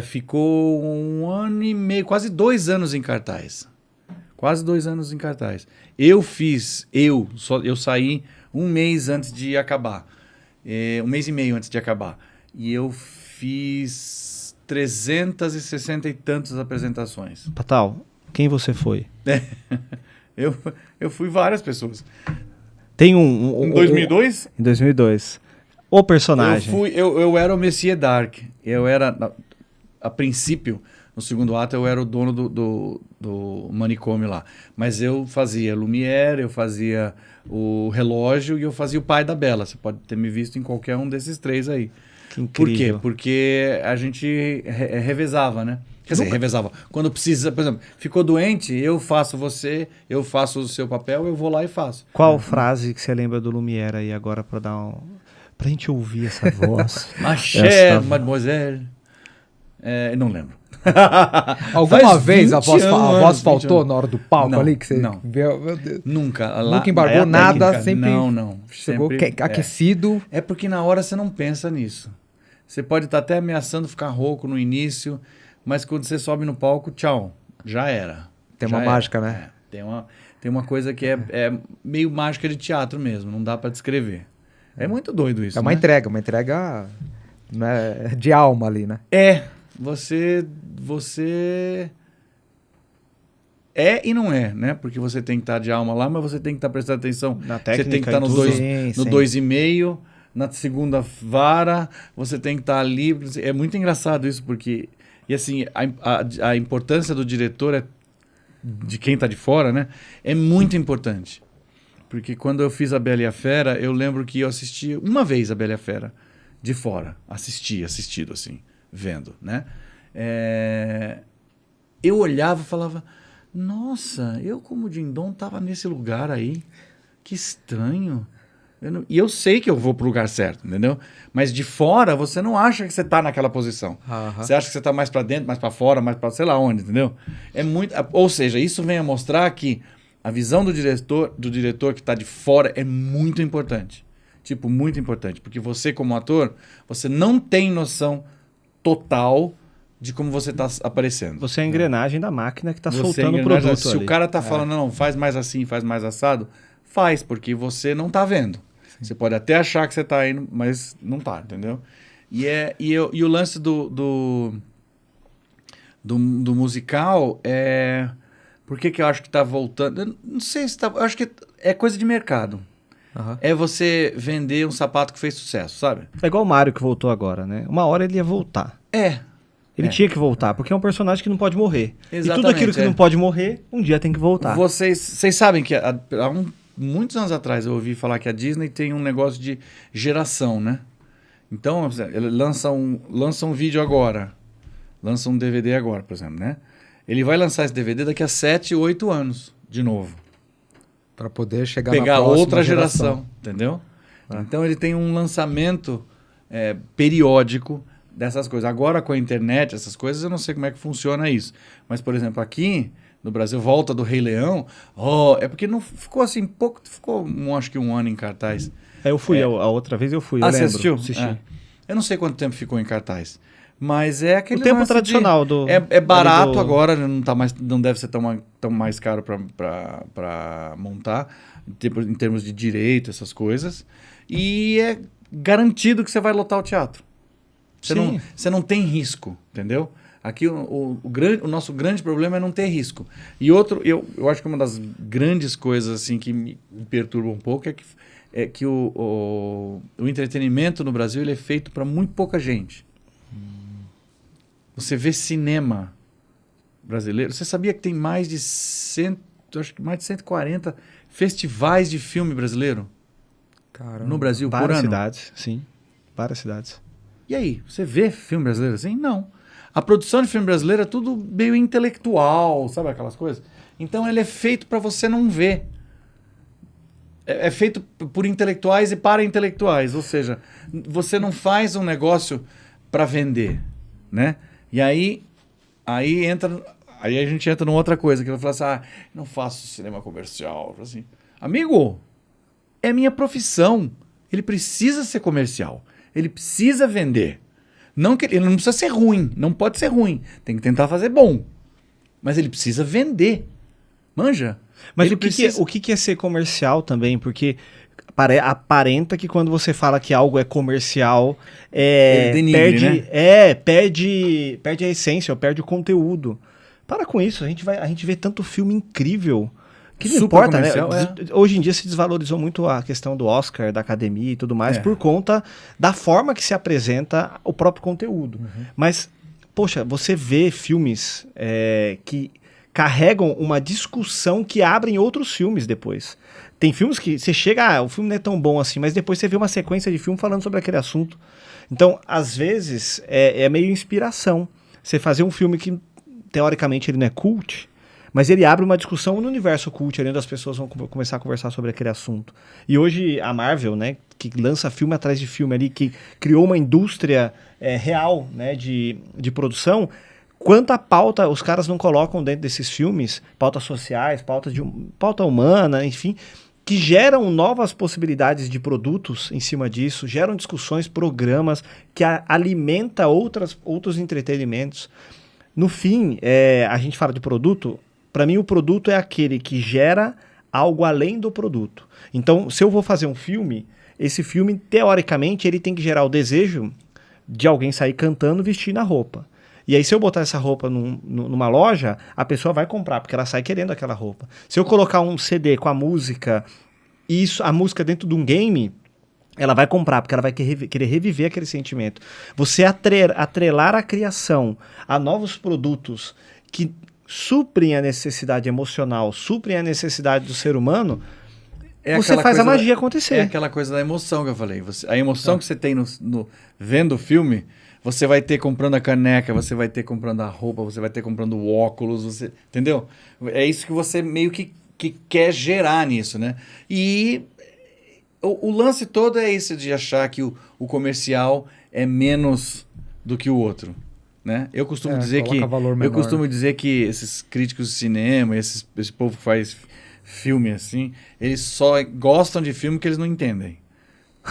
ficou 1 ano e meio, quase 2 anos em cartaz. Quase 2 anos em cartaz. Eu saí 1 mês antes de acabar. 1 mês e meio antes de acabar. E eu fiz 360 e tantas apresentações. Patal, quem você foi? Eu fui várias pessoas. Tem um Em 2002? Em 2002. O personagem. Eu era o Messias Dark. Eu era, a princípio, no segundo ato, eu era o dono do manicômio lá. Mas eu fazia Lumière, eu fazia o relógio e eu fazia o pai da Bela. Você pode ter me visto em qualquer um desses 3 aí. Que incrível. Por quê? Porque a gente revezava, né? Quer dizer, revezava. Quando precisa, por exemplo, ficou doente, eu faço eu faço o seu papel, eu vou lá e faço. Qual frase que você lembra do Lumière aí agora pra gente ouvir essa voz? Ma chère mademoiselle. Não lembro. Alguma vez a 20 voz faltou 20 anos. na hora do palco Não, ali? Que você não. viu? Meu Deus. Nunca. Nunca embargou nada, sempre Não. chegou Sempre, aquecido. É porque na hora você não pensa nisso. Você pode estar até ameaçando ficar rouco no início, mas quando você sobe no palco, tchau, já era. Tem Já uma era. mágica, né? Tem uma coisa que é meio mágica de teatro mesmo, não dá para descrever. É muito doido isso, É uma né? entrega né, de alma ali, né? Você é e não é, né? Porque você tem que estar de alma lá, mas você tem que estar prestando atenção. Na Você tem que técnica estar e no tudo. Sim. 2,5, na segunda vara, você tem que estar ali. É muito engraçado isso, porque... E assim, a importância do diretor, de quem está de fora, né? É muito importante. Porque quando eu fiz A Bela e a Fera, eu lembro que eu assisti uma vez A Bela e a Fera, de fora. Assistido assim, vendo, né? Eu olhava e falava, nossa, eu como Dindon estava nesse lugar aí, que estranho. E eu sei que eu vou pro lugar certo, entendeu? Mas de fora, você não acha que você tá naquela posição. Você acha que você tá mais para dentro, mais para fora, mais para sei lá onde, entendeu? Ou seja, isso vem a mostrar que a visão do diretor que tá de fora é muito importante. Tipo, muito importante. Porque você, como ator, você não tem noção total de como você tá aparecendo. Você é a engrenagem da máquina que tá Você soltando o engrenar, produto se ali. o cara tá falando, não, faz mais assim, faz mais assado, faz, porque você não tá vendo. Você pode até achar que você tá indo, mas não tá, entendeu? E o lance do musical é... Por que eu acho que tá voltando? Eu não sei se tá... Eu acho que é coisa de mercado. É você vender um sapato que fez sucesso, sabe? É igual o Mário que voltou agora, né? Uma hora ele ia voltar. Ele tinha que voltar, porque é um personagem que não pode morrer. Exatamente, e tudo aquilo que não pode morrer, um dia tem que voltar. Vocês sabem que muitos anos atrás eu ouvi falar que a Disney tem um negócio de geração, né? Então, ele lança um vídeo agora, lança um DVD agora, por exemplo, né? Ele vai lançar esse DVD daqui a 7, 8 anos, de novo. Para poder chegar Pegar na próxima outra geração, entendeu? Então ele tem um lançamento periódico dessas coisas. Agora com a internet, essas coisas, eu não sei como é que funciona isso. Mas, por exemplo, aqui no Brasil, volta do Rei Leão, é porque não ficou assim pouco, ficou acho que 1 ano em cartaz. Eu fui, a outra vez eu fui, eu Você lembro. assistiu? Assisti. Eu não sei quanto tempo ficou em cartaz. Mas é aquele O tempo lance tradicional do... É barato agora, não deve ser tão mais caro para montar, em termos de direito, essas coisas. E é garantido que você vai lotar o teatro. Você não tem risco, entendeu? Aqui o nosso grande problema é não ter risco. E outro, eu acho que uma das grandes coisas assim, que me perturba um pouco é que o entretenimento no Brasil ele é feito para muito pouca gente. Você vê cinema brasileiro. Você sabia que tem mais de 140 festivais de filme brasileiro? Caramba. No Brasil, por Várias ano? cidades, sim. Várias cidades. E aí, você vê filme brasileiro assim? Não. A produção de filme brasileiro é tudo meio intelectual, sabe aquelas coisas? Então ele é feito para você não ver. É feito por intelectuais e para intelectuais. Ou seja, você não faz um negócio para vender, né? E aí a gente entra numa outra coisa, que vai falar assim, não faço cinema comercial. Assim, amigo, é minha profissão. Ele precisa ser comercial. Ele precisa vender. Não que ele não precisa ser ruim, não pode ser ruim. Tem que tentar fazer bom. Mas ele precisa vender. Manja? Mas Ele o que é ser comercial também? Porque aparenta que quando você fala que algo é comercial, Ele denigre, perde a essência, ou perde o conteúdo. Para com isso, a gente vê tanto filme incrível que não Super importa, né? comercial, Hoje em dia se desvalorizou muito a questão do Oscar, da academia e tudo mais, por conta da forma que se apresenta o próprio conteúdo. Mas, poxa, você vê filmes que carregam uma discussão que abrem outros filmes depois. Tem filmes que você chega, o filme não é tão bom assim, mas depois você vê uma sequência de filme falando sobre aquele assunto. Então, às vezes, é meio inspiração. Você fazer um filme que, teoricamente, ele não é cult, mas ele abre uma discussão no universo cult, ali onde as pessoas vão começar a conversar sobre aquele assunto. E hoje, a Marvel, né, que lança filme atrás de filme ali, que criou uma indústria real, né, de produção. Quanta pauta os caras não colocam dentro desses filmes, pautas sociais, pauta humana, enfim, que geram novas possibilidades de produtos em cima disso, geram discussões, programas, que alimenta outros entretenimentos. No fim, a gente fala de produto, para mim o produto é aquele que gera algo além do produto. Então, se eu vou fazer um filme, esse filme, teoricamente, ele tem que gerar o desejo de alguém sair cantando vestindo a roupa. E aí, se eu botar essa roupa numa loja, a pessoa vai comprar, porque ela sai querendo aquela roupa. Se eu colocar um CD com a música, e a música dentro de um game, ela vai comprar, porque ela vai querer reviver aquele sentimento. Você atrelar a criação a novos produtos que suprem a necessidade emocional, suprem a necessidade do ser humano, você faz a magia acontecer. É aquela coisa da emoção que eu falei. A emoção que você tem vendo o filme... Você vai ter comprando a caneca, você vai ter comprando a roupa, você vai ter comprando o óculos, entendeu? É isso que você meio que quer gerar nisso, né? E o lance todo é esse de achar que o comercial é menos do que o outro, né? Eu costumo dizer que esses críticos de cinema, esse povo que faz filme assim, eles só gostam de filme que eles não entendem.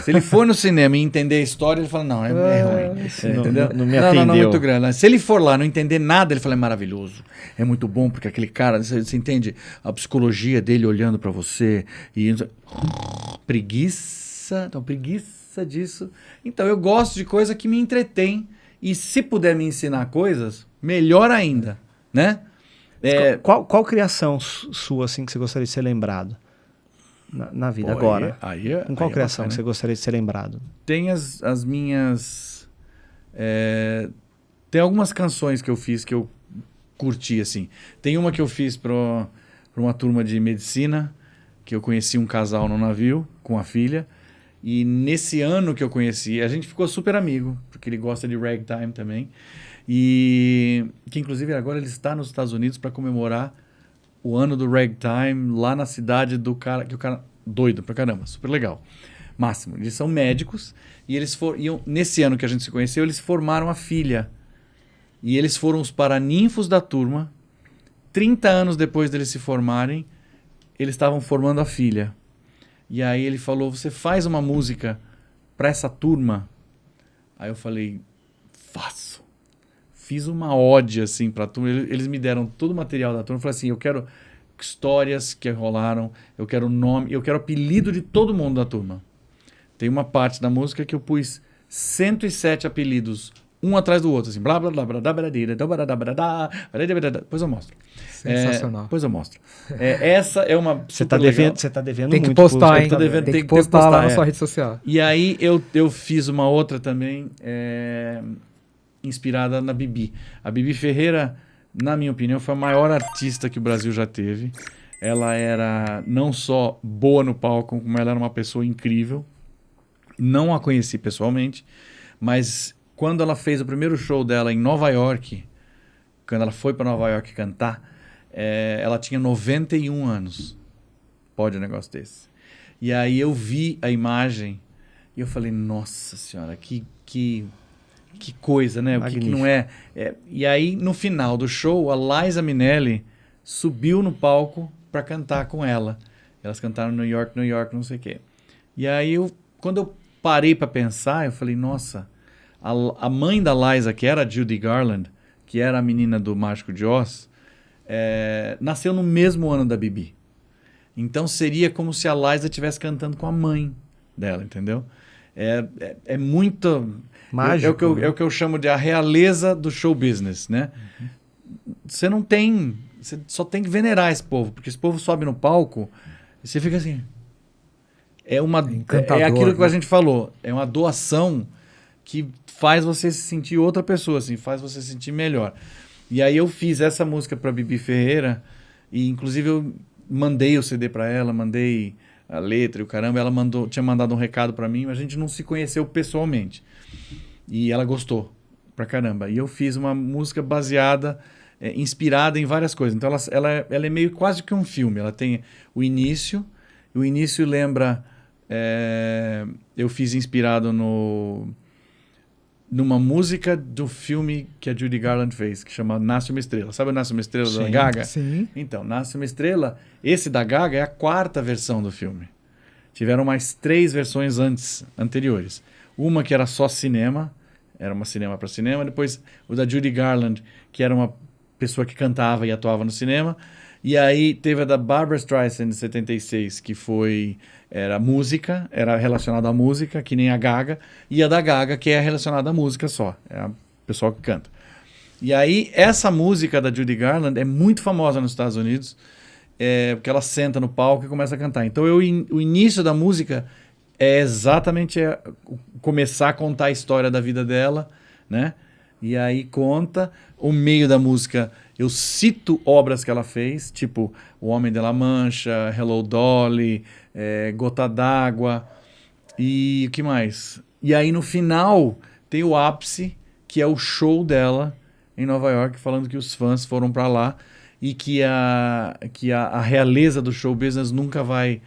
Se ele for no cinema e entender a história, ele fala, não, é ruim. Entendeu? Não me atendeu. Não, muito grande. Se ele for lá não entender nada, ele fala, é maravilhoso. É muito bom, porque aquele cara, você entende a psicologia dele olhando pra você. E preguiça disso. Então, eu gosto de coisa que me entretém. E se puder me ensinar coisas, melhor ainda, né? Qual criação sua, assim, que você gostaria de ser lembrado? Na vida, agora. Com qual criação você gostaria de ser lembrado? Tem as minhas... tem algumas canções que eu fiz que eu curti, assim. Tem uma que eu fiz para uma turma de medicina, que eu conheci um casal no navio, com a filha. E nesse ano que eu conheci, a gente ficou super amigo, porque ele gosta de ragtime também. E que, inclusive, agora ele está nos Estados Unidos para comemorar o ano do ragtime lá na cidade do cara, que o cara doido pra caramba, super legal. Máximo. Eles são médicos e nesse ano que a gente se conheceu, eles formaram a filha. E eles foram os paraninfos da turma. 30 anos depois deles se formarem, eles estavam formando a filha. E aí ele falou, você faz uma música pra essa turma? Aí eu falei, faço. Fiz uma ode, assim, pra turma. Eles me deram todo o material da turma. Eu falei assim, eu quero histórias que rolaram, eu quero nome, eu quero apelido de todo mundo da turma. Tem uma parte da música que eu pus 107 apelidos, um atrás do outro, assim, blá, blá, blá, blá, blá, blá, blá, depois eu mostro. Sensacional. Depois eu mostro. Essa é uma... Você tá devendo tem muito. Que postar, hein? Tem que postar lá na sua rede social. E aí eu fiz uma outra também, inspirada na Bibi. A Bibi Ferreira, na minha opinião, foi a maior artista que o Brasil já teve. Ela era não só boa no palco, como ela era uma pessoa incrível. Não a conheci pessoalmente, mas quando ela fez o primeiro show dela em Nova York, quando ela foi para Nova York cantar, ela tinha 91 anos. Pode um negócio desse. E aí eu vi a imagem e eu falei, nossa senhora, que coisa, né? O que não é? E aí, no final do show, a Liza Minnelli subiu no palco para cantar com ela. Elas cantaram New York, não sei o quê. E aí, quando eu parei para pensar, eu falei, nossa, a mãe da Liza, que era a Judy Garland, que era a menina do Mágico de Oz, nasceu no mesmo ano da Bibi. Então seria como se a Liza estivesse cantando com a mãe dela, entendeu? É muito... Mágico, é o que eu chamo de a realeza do show business, né? Você não tem... Você só tem que venerar esse povo, porque esse povo sobe no palco e você fica assim... É aquilo que a gente falou, é uma doação que faz você se sentir outra pessoa, assim, faz você se sentir melhor. E aí eu fiz essa música para Bibi Ferreira e inclusive eu mandei o CD para ela, mandei a letra e o caramba, ela tinha mandado um recado para mim, mas a gente não se conheceu pessoalmente. E ela gostou pra caramba. E eu fiz uma música baseada, inspirada em várias coisas. Então ela é meio quase que um filme. Ela tem o início lembra... eu fiz inspirado numa música do filme que a Judy Garland fez, que chama Nasce Uma Estrela. Sabe o Nasce Uma Estrela da Gaga? Sim. Então, Nasce Uma Estrela, esse da Gaga é a 4ª versão do filme. Tiveram mais 3 versões anteriores. Uma que era só cinema, era uma cinema para cinema. Depois o da Judy Garland, que era uma pessoa que cantava e atuava no cinema. E aí teve a da Barbra Streisand, de 76, que era música, era relacionada à música, que nem a Gaga. E a da Gaga, que é relacionada à música só, é a pessoa que canta. E aí essa música da Judy Garland é muito famosa nos Estados Unidos, porque ela senta no palco e começa a cantar. Então o início da música é exatamente começar a contar a história da vida dela, né? E aí conta, o meio da música eu cito obras que ela fez, tipo O Homem de La Mancha, Hello Dolly, Gota d'Água e o que mais? E aí no final tem o ápice, que é o show dela em Nova York, falando que os fãs foram para lá e que a realeza do show business nunca vai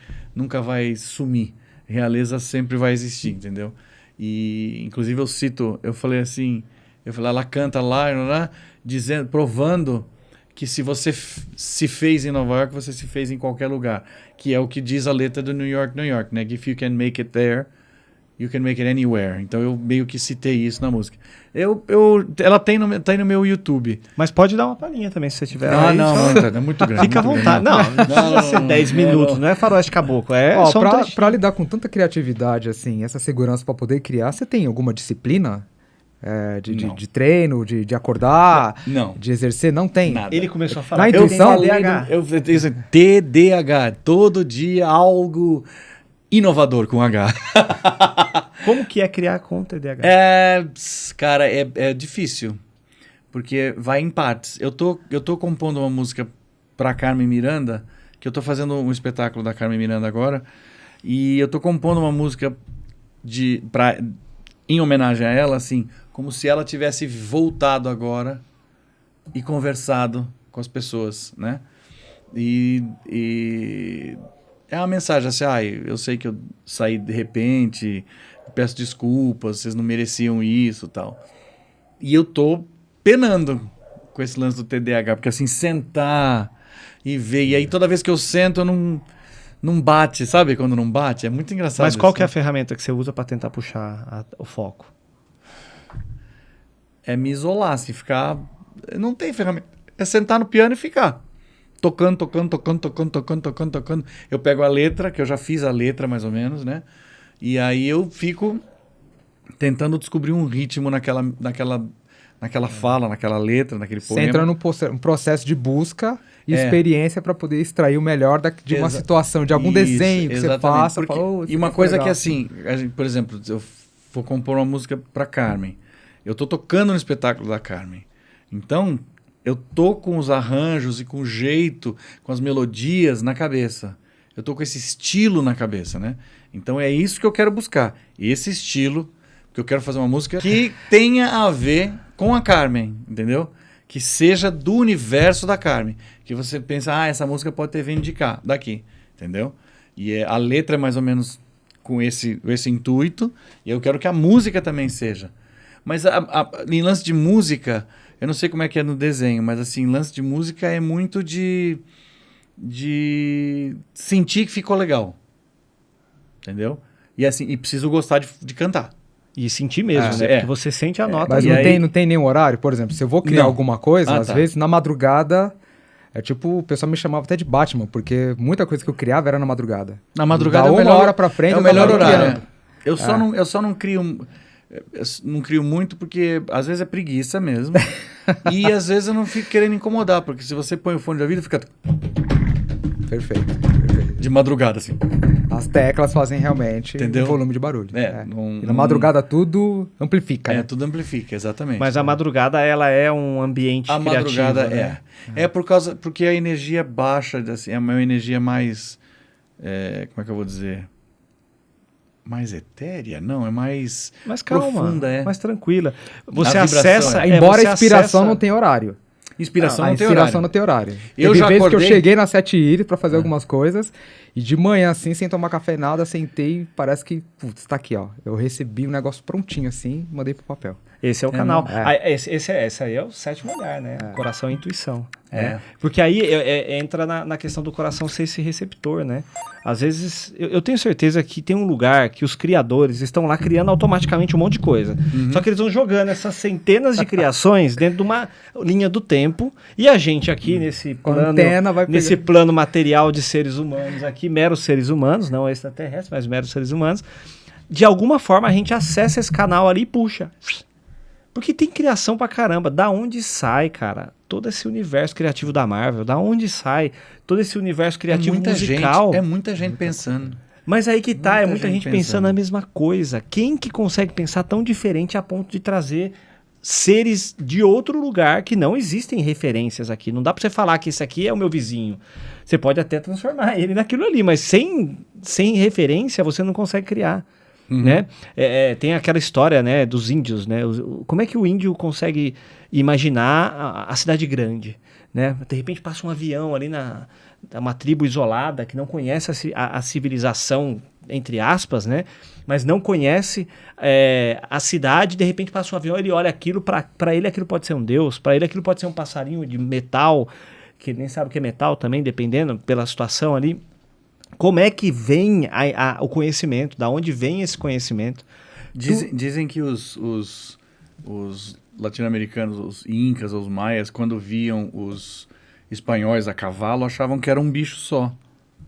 sumir. Realeza sempre vai existir, entendeu? E inclusive eu falei assim, ela canta lá, dizendo, provando que se você se fez em Nova York, você se fez em qualquer lugar, que é o que diz a letra do New York, né? If you can make it there, you can make it anywhere. Então eu meio que citei isso na música. Ela tem no meu YouTube. Mas pode dar uma palhinha também, se você tiver. Não, é muito grande. Fica à vontade. Não precisa ser 10 minutos, não é faroeste caboclo. Pra lidar com tanta criatividade, assim, essa segurança pra poder criar, você tem alguma disciplina? De treino, de acordar, não. De exercer? Não tem. Nada. Ele começou a falar. Na intuição, eu disse TDAH, todo dia algo inovador com H. Como que é criar com TDAH? Cara, é difícil, porque vai em partes. Eu tô compondo uma música pra Carmen Miranda, que eu tô fazendo um espetáculo da Carmen Miranda agora, e eu tô compondo uma música em homenagem a ela, assim, como se ela tivesse voltado agora e conversado com as pessoas, né? E é uma mensagem assim, eu sei que eu saí de repente, peço desculpas, vocês não mereciam isso e tal. E eu tô penando com esse lance do TDAH, porque assim, sentar e ver, e aí toda vez que eu sento, eu não bate, sabe quando não bate? É muito engraçado. Mas qual isso, que é a ferramenta que você usa para tentar puxar o foco? É me isolar, assim, ficar... Não tem ferramenta. É sentar no piano e ficar. Tocando. Eu pego a letra, que eu já fiz a letra mais ou menos, né? E aí eu fico tentando descobrir um ritmo naquela fala, naquela letra, naquele poema. Você entra num processo de busca e experiência para poder extrair o melhor de uma situação, de algum desenho que você faça. E uma coisa que assim, por exemplo, eu vou compor uma música para Carmen. Eu tô tocando no espetáculo da Carmen. Então, eu tô com os arranjos e com o jeito, com as melodias na cabeça. Eu tô com esse estilo na cabeça, né? Então é isso que eu quero buscar. Esse estilo, que eu quero fazer uma música que tenha a ver com a Carmen, entendeu? Que seja do universo da Carmen. Que você pensa, essa música pode ter vindo daqui, entendeu? E a letra é mais ou menos com esse intuito, e eu quero que a música também seja. Mas em lance de música, eu não sei como é que é no desenho, mas assim, lance de música é muito de sentir que ficou legal. Entendeu? E assim, preciso gostar de cantar. E sentir mesmo, né? Porque você sente a nota. Mas ali. não tem nenhum horário? Por exemplo, se eu vou criar Não. alguma coisa, às tá. vezes na madrugada, é tipo, o pessoal me chamava até de Batman, porque muita coisa que eu criava era na madrugada. Na madrugada Da é o uma melhor, hora pra frente, é o eu melhor tava horário. criando. Eu só não crio. Eu não crio muito porque às vezes é preguiça mesmo. E às vezes eu não fico querendo incomodar, porque se você põe o fone de ouvido, fica Perfeito. de madrugada, assim. As teclas fazem realmente Entendeu? um volume de barulho. Não- E na madrugada tudo amplifica, É, né? tudo amplifica, exatamente. Mas a madrugada, ela é um ambiente A criativo, madrugada né? porque a energia baixa, assim, é uma energia mais, como é que eu vou dizer? Mais etérea? Não, é mais Mas calma, profunda, mais tranquila. Você A vibração, acessa... Embora você a inspiração acessa- não tenha horário. Inspiração A não tem inspiração horário. não tem horário. Eu Teve já vezes que eu acordei- cheguei na 7 Iris pra fazer algumas coisas e de manhã, assim, sem tomar café nada, sentei e parece que, putz, tá aqui, ó. Eu recebi um negócio prontinho assim e mandei pro papel. Esse é o canal. não- Ah, esse aí é o sétimo olhar, né? Coração e intuição. É. Né? Porque aí entra na questão do coração ser esse receptor, né? Às vezes, eu tenho certeza que tem um lugar que os criadores estão lá criando automaticamente um monte de coisa. Só que eles vão jogando essas centenas de criações dentro de uma linha do tempo e a gente aqui nesse Com a plano, antena vai nesse pegando. plano material de seres humanos aqui, meros seres humanos, não extraterrestres, mas meros seres humanos, de alguma forma a gente acessa esse canal ali e puxa. Porque tem criação pra caramba. Da onde sai, cara, todo esse universo criativo da Marvel? Da onde sai todo esse universo criativo musical? É muita gente pensando. Mas aí que tá, é Muita muita gente gente pensando a mesma coisa. Quem que consegue pensar tão diferente a ponto de trazer seres de outro lugar que não existem referências aqui? Não dá pra você falar que esse aqui é o meu vizinho. Você pode até transformar ele naquilo ali, mas sem referência você não consegue criar. Né? Tem aquela história, né, dos índios, né? Como é que o índio consegue imaginar a cidade grande, né? De repente passa um avião ali uma tribo isolada que não conhece a civilização, entre aspas, né? Mas não conhece a cidade, de repente passa um avião, ele olha aquilo, para ele aquilo pode ser um deus, para ele aquilo pode ser um passarinho de metal, que ele nem sabe o que é metal também, dependendo pela situação ali. Como é que vem o conhecimento? Da onde vem esse conhecimento? Dizem que os latino-americanos, os incas, os maias, quando viam os espanhóis a cavalo, achavam que era um bicho só.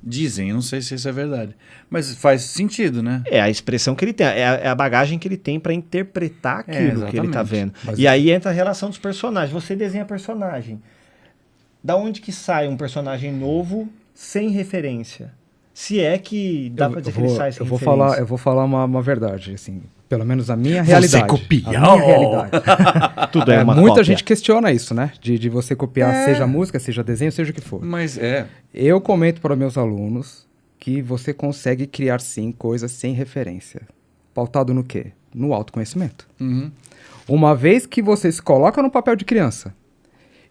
Dizem, eu não sei se isso é verdade. Mas faz sentido, né? É a expressão que ele tem, é a bagagem que ele tem para interpretar aquilo que ele tá exatamente. vendo. Mas- E aí entra a relação dos personagens. Você desenha personagem. Da onde que sai um personagem novo sem referência? Se é que dá pra dizer que ele sai sem referência. Eu vou falar uma verdade, assim, pelo menos a minha realidade. copiou! A minha realidade. Tudo é uma Muita cópia. gente questiona isso, né? De você copiar, seja música, seja desenho, seja o que for. Mas Eu comento para meus alunos que você consegue criar, sim, coisas sem referência. Pautado no quê? No autoconhecimento. Uhum. Uma vez que você se coloca no papel de criança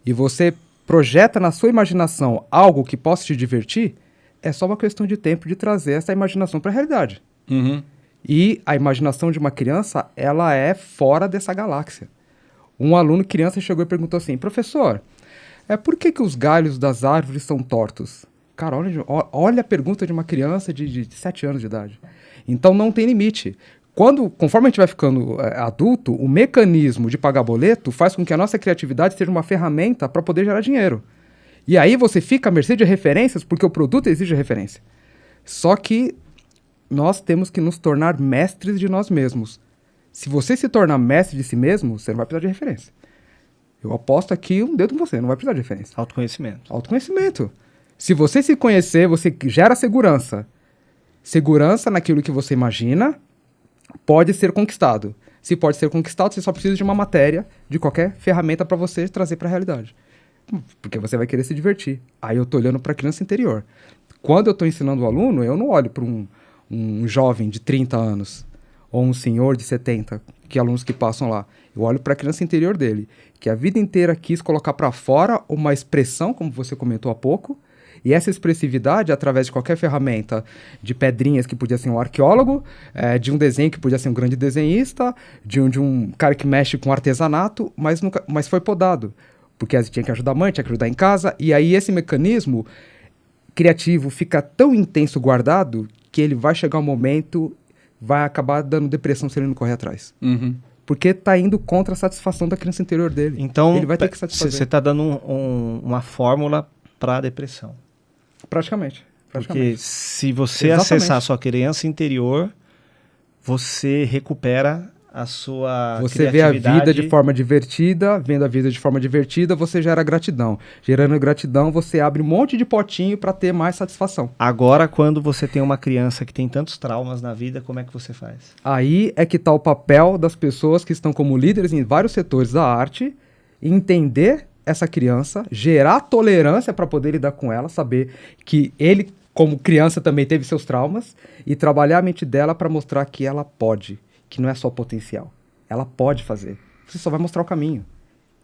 e você projeta na sua imaginação algo que possa te divertir, é só uma questão de tempo de trazer essa imaginação para a realidade. Uhum. E a imaginação de uma criança, ela é fora dessa galáxia. Um aluno criança chegou e perguntou assim, professor, por que os galhos das árvores são tortos? Cara, olha a pergunta de uma criança de 7 anos de idade. Então não tem limite. Conforme a gente vai ficando adulto, o mecanismo de pagar boleto faz com que a nossa criatividade seja uma ferramenta para poder gerar dinheiro. E aí você fica à mercê de referências porque o produto exige referência. Só que nós temos que nos tornar mestres de nós mesmos. Se você se tornar mestre de si mesmo, você não vai precisar de referência. Eu aposto aqui um dedo em você, não vai precisar de referência. Autoconhecimento. Autoconhecimento. Se você se conhecer, você gera segurança. Segurança naquilo que você imagina pode ser conquistado. Se pode ser conquistado, você só precisa de uma matéria, de qualquer ferramenta para você trazer para a realidade. Porque você vai querer se divertir. Aí eu tô olhando para a criança interior. Quando eu estou ensinando o aluno, eu não olho para um jovem de 30 anos ou um senhor de 70, que alunos que passam lá. Eu olho para a criança interior dele, que a vida inteira quis colocar para fora uma expressão, como você comentou há pouco, e essa expressividade, através de qualquer ferramenta, de pedrinhas que podia ser um arqueólogo, de um desenho que podia ser um grande desenhista, de um cara que mexe com artesanato, mas foi podado. Porque tinha que ajudar a mãe, tinha que ajudar em casa, e aí esse mecanismo criativo fica tão intenso guardado que ele vai chegar um momento vai acabar dando depressão se ele não correr atrás. Uhum. Porque tá indo contra a satisfação da criança interior dele. Então, ele vai ter que satisfazer. você está dando uma fórmula para a depressão. Praticamente. Porque se você Exatamente. acessar a sua criança interior, você recupera a sua Você vê a criatividade. vida de forma divertida, vendo a vida de forma divertida, você gera gratidão. Gerando gratidão, você abre um monte de potinho para ter mais satisfação. Agora, quando você tem uma criança que tem tantos traumas na vida, como é que você faz? Aí é que tá o papel das pessoas que estão como líderes em vários setores da arte, entender essa criança, gerar tolerância para poder lidar com ela, saber que ele, como criança, também teve seus traumas, e trabalhar a mente dela para mostrar que ela pode, que não é só potencial. Ela pode fazer. Você só vai mostrar o caminho.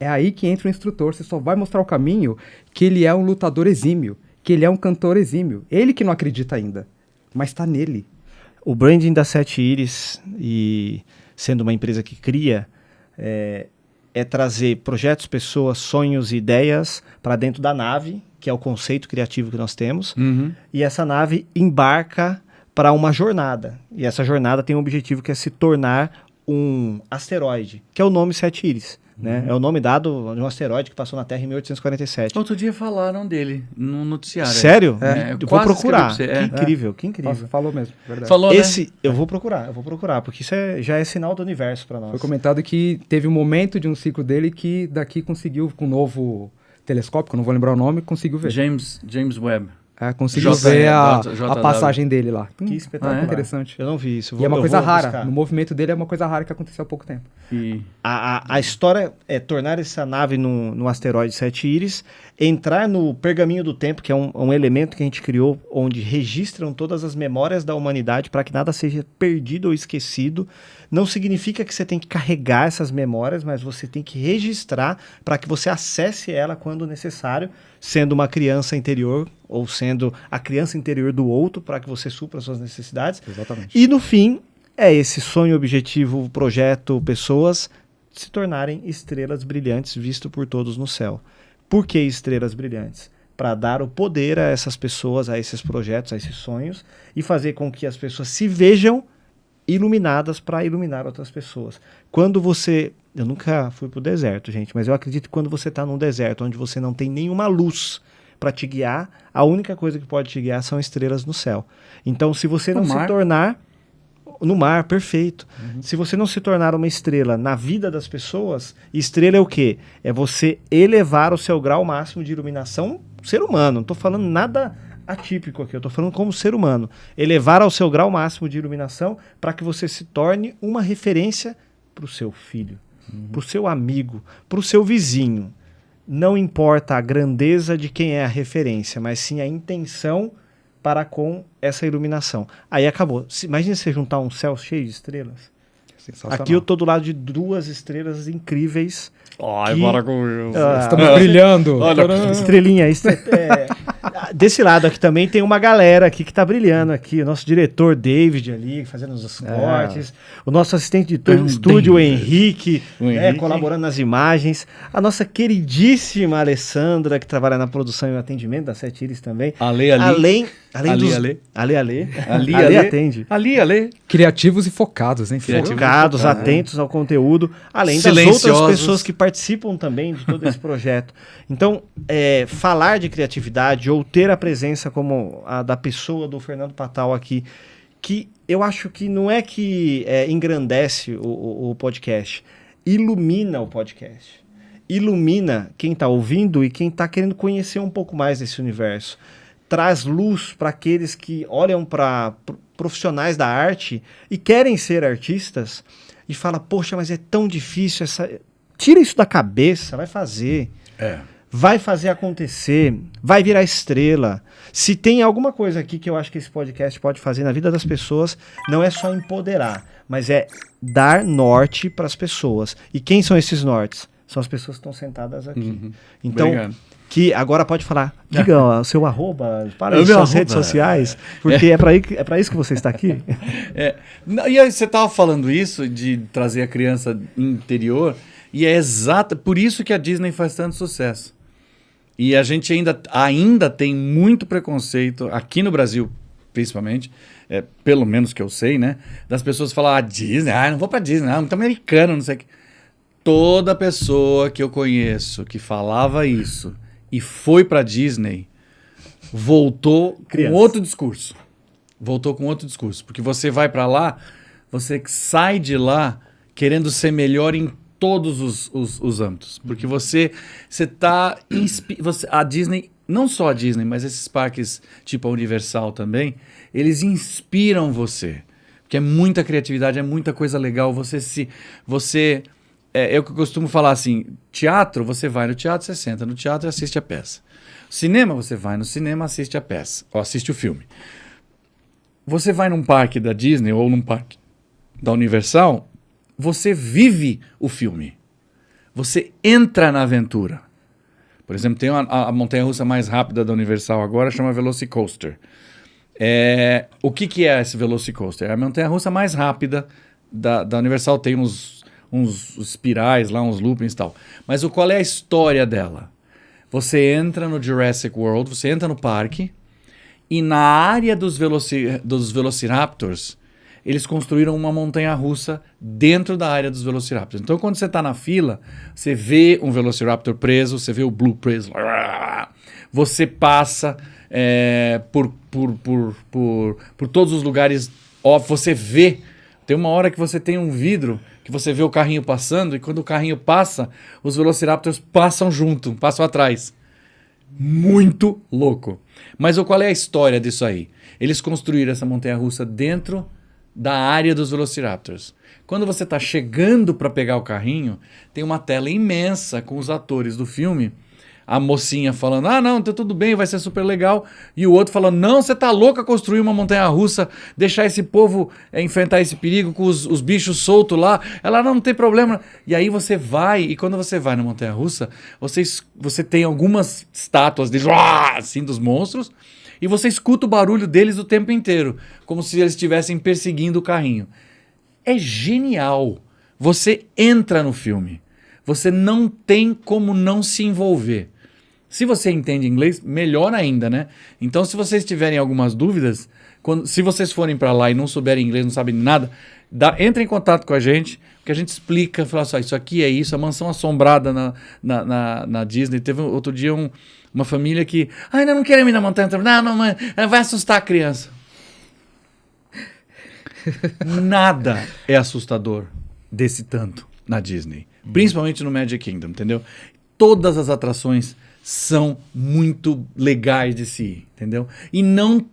É aí que entra o instrutor. Você só vai mostrar o caminho que ele é um lutador exímio, que ele é um cantor exímio. Ele que não acredita ainda, mas está nele. O branding da Sete Íris, e sendo uma empresa que cria, é trazer projetos, pessoas, sonhos e ideias para dentro da nave, que é o conceito criativo que nós temos, e essa nave embarca para uma jornada. E essa jornada tem um objetivo que é se tornar um asteroide, que é o nome Sete Íris. Né? É o nome dado de um asteroide que passou na Terra em 1847. Outro dia falaram dele no noticiário. Sério? Eu Eu vou quase procurar. escrevi pra você. Que incrível, que incrível. Nossa, falou mesmo, verdade. Falou, Esse, eu vou procurar, porque isso já é sinal do universo para nós. Foi comentado que teve um momento de um ciclo dele que daqui conseguiu, com um novo telescópio, que eu não vou lembrar o nome, conseguiu ver. James Webb. Conseguiu JW. ver a passagem dele lá. Que espetacular. Interessante. Eu não vi isso. E é uma coisa rara. buscar. No movimento dele é uma coisa rara que aconteceu há pouco tempo. E A história é tornar essa nave no asteroide Sete Íris, entrar no pergaminho do tempo, que é um elemento que a gente criou, onde registram todas as memórias da humanidade para que nada seja perdido ou esquecido. Não significa que você tem que carregar essas memórias, mas você tem que registrar para que você acesse ela quando necessário, sendo uma criança interior ou sendo a criança interior do outro, para que você supra as suas necessidades. Exatamente. E no fim, é esse sonho, objetivo, projeto, pessoas se tornarem estrelas brilhantes visto por todos no céu. Por que estrelas brilhantes? Para dar o poder a essas pessoas, a esses projetos, a esses sonhos e fazer com que as pessoas se vejam iluminadas para iluminar outras pessoas. Quando você... Eu nunca fui pro deserto, gente, mas eu acredito que quando você está num deserto onde você não tem nenhuma luz para te guiar, a única coisa que pode te guiar são estrelas no céu. Então, se você não se tornar... No mar, perfeito. Se você não se tornar uma estrela na vida das pessoas, estrela é o quê? É você elevar o seu grau máximo de iluminação ser humano. Não estou falando nada atípico aqui, eu estou falando como ser humano. Elevar ao seu grau máximo de iluminação para que você se torne uma referência para o seu filho, para o seu amigo, para o seu vizinho. Não importa a grandeza de quem é a referência, mas sim a intenção para com essa iluminação. Aí acabou. Imagina você juntar um céu cheio de estrelas. Sensacional. Aqui eu tô do lado de duas estrelas incríveis. Ai, bora com Estamos brilhando. Olha, Estrelinha. Desse lado aqui também tem uma galera aqui que tá brilhando aqui. O nosso diretor David ali, fazendo os cortes. O nosso assistente de estúdio, o Henrique, colaborando nas imagens. A nossa queridíssima Alessandra, que trabalha na produção e atendimento da Sete Íris também. Além dos... Ale atende. Ale. Criativos e focados, hein? Focados, atentos ao conteúdo, além das outras pessoas que participam também de todo esse projeto. Então, falar de criatividade ou ter a presença como a da pessoa do Fernando Patal aqui, que eu acho que não é que engrandece o podcast, ilumina o podcast. Ilumina quem está ouvindo e quem está querendo conhecer um pouco mais desse universo. Traz luz para aqueles que olham para profissionais da arte e querem ser artistas e fala, poxa, mas é tão difícil, tira isso da cabeça, vai fazer. Vai fazer acontecer, vai virar estrela. Se tem alguma coisa aqui que eu acho que esse podcast pode fazer na vida das pessoas, não é só empoderar, mas é dar norte para as pessoas. E quem são esses nortes? São as pessoas que estão sentadas aqui. Então, obrigado. Que agora pode falar, diga o seu arroba, para as suas redes sociais, porque é para isso que você está aqui. E aí você estava falando isso, de trazer a criança interior, e é exato, por isso que a Disney faz tanto sucesso. E a gente ainda tem muito preconceito, aqui no Brasil principalmente, pelo menos que eu sei, né? Das pessoas falar, Disney, não vou pra Disney, muito americano, não sei o que. Toda pessoa que eu conheço que falava isso e foi pra Disney, voltou com outro discurso. Voltou com outro discurso. Porque você vai pra lá, você sai de lá querendo ser melhor em todos os âmbitos. Porque você tá... a Disney, não só a Disney, mas esses parques tipo a Universal também, eles inspiram você. Porque é muita criatividade, é muita coisa legal. Eu costumo falar assim, teatro, você vai no teatro, você senta no teatro e assiste a peça. Cinema, você vai no cinema, assiste a peça, ou assiste o filme. Você vai num parque da Disney ou num parque da Universal, você vive o filme. Você entra na aventura. Por exemplo, tem a montanha-russa mais rápida da Universal agora, chama Velocicoaster. O que é esse Velocicoaster? É a montanha-russa mais rápida da Universal. Tem uns espirais lá, uns loopings e tal. Mas qual é a história dela? Você entra no Jurassic World, você entra no parque, e na área dos Velociraptors, eles construíram uma montanha-russa dentro da área dos Velociraptors. Então, quando você está na fila, você vê um Velociraptor preso, você vê o Blue preso, você passa por todos os lugares, você vê. Tem uma hora que você tem um vidro, que você vê o carrinho passando, e quando o carrinho passa, os Velociraptors passam junto, passam atrás. Muito louco. Mas qual é a história disso aí? Eles construíram essa montanha-russa dentro da área dos Velociraptors. Quando você está chegando para pegar o carrinho, tem uma tela imensa com os atores do filme, a mocinha falando, não, tá tudo bem, vai ser super legal, e o outro falando, não, você tá louca construir uma montanha-russa, deixar esse povo enfrentar esse perigo com os bichos soltos lá, ela não tem problema. E aí você vai, e quando você vai na montanha-russa, você tem algumas estátuas assim, dos monstros, e você escuta o barulho deles o tempo inteiro, como se eles estivessem perseguindo o carrinho. É genial. Você entra no filme. Você não tem como não se envolver. Se você entende inglês, melhor ainda, né? Então, se vocês tiverem algumas dúvidas, se vocês forem para lá e não souberem inglês, não sabem nada, entre em contato com a gente, que a gente explica, fala assim, isso aqui é isso, a mansão assombrada na Disney. Teve outro dia uma família que, ainda não querem ir na montanha, não, mãe, vai assustar a criança. Nada é assustador desse tanto na Disney, principalmente no Magic Kingdom, entendeu? Todas as atrações são muito legais de se ir, entendeu? E não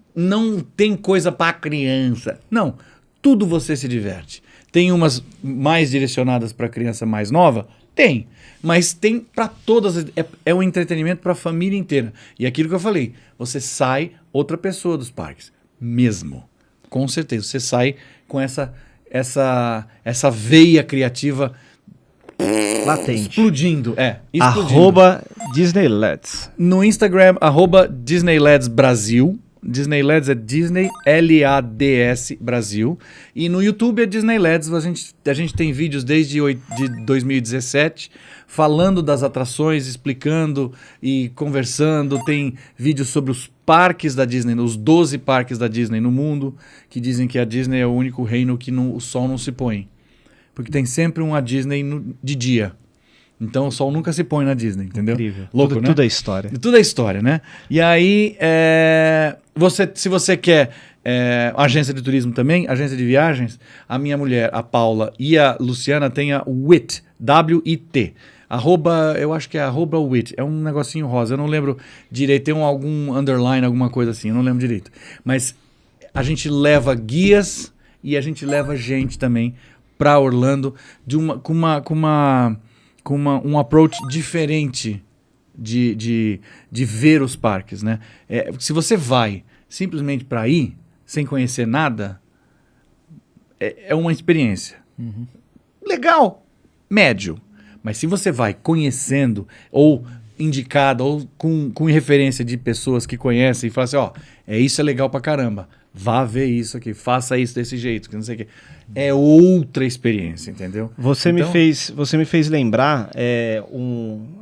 tem coisa para criança. Não, tudo você se diverte. Tem umas mais direcionadas para criança mais nova? Tem. Mas tem para todas. É um entretenimento para a família inteira. E aquilo que eu falei, você sai outra pessoa dos parques. Mesmo. Com certeza. Você sai com essa veia criativa latente. Explodindo. @DisneyLads. No Instagram, @DisneyLads Brasil. DisneyLads é Disney, LADS Brasil. E no YouTube é DisneyLads. A gente tem vídeos desde de 2017 falando das atrações, explicando e conversando. Tem vídeos sobre os parques da Disney, os 12 parques da Disney no mundo, que dizem que a Disney é o único reino que o sol não se põe. Porque tem sempre uma Disney de dia. Então o sol nunca se põe na Disney, entendeu? Incrível. Louco, né? Tudo é história. Tudo é história, né? E aí, se você quer agência de turismo também, agência de viagens, a minha mulher, a Paula e a Luciana têm a WIT, W-I-T. Eu acho que é @WIT. É um negocinho rosa, eu não lembro direito. Tem algum underline, alguma coisa assim, eu não lembro direito. Mas a gente leva guias e a gente leva gente também para Orlando com um approach diferente de ver os parques, né? Se você vai simplesmente para ir, sem conhecer nada, é uma experiência. Uhum. Legal, médio. Mas se você vai conhecendo, ou indicado, ou com referência de pessoas que conhecem, e fala assim, isso é legal pra caramba, vá ver isso aqui, faça isso desse jeito, que não sei o quê. É outra experiência, entendeu? Você me fez lembrar,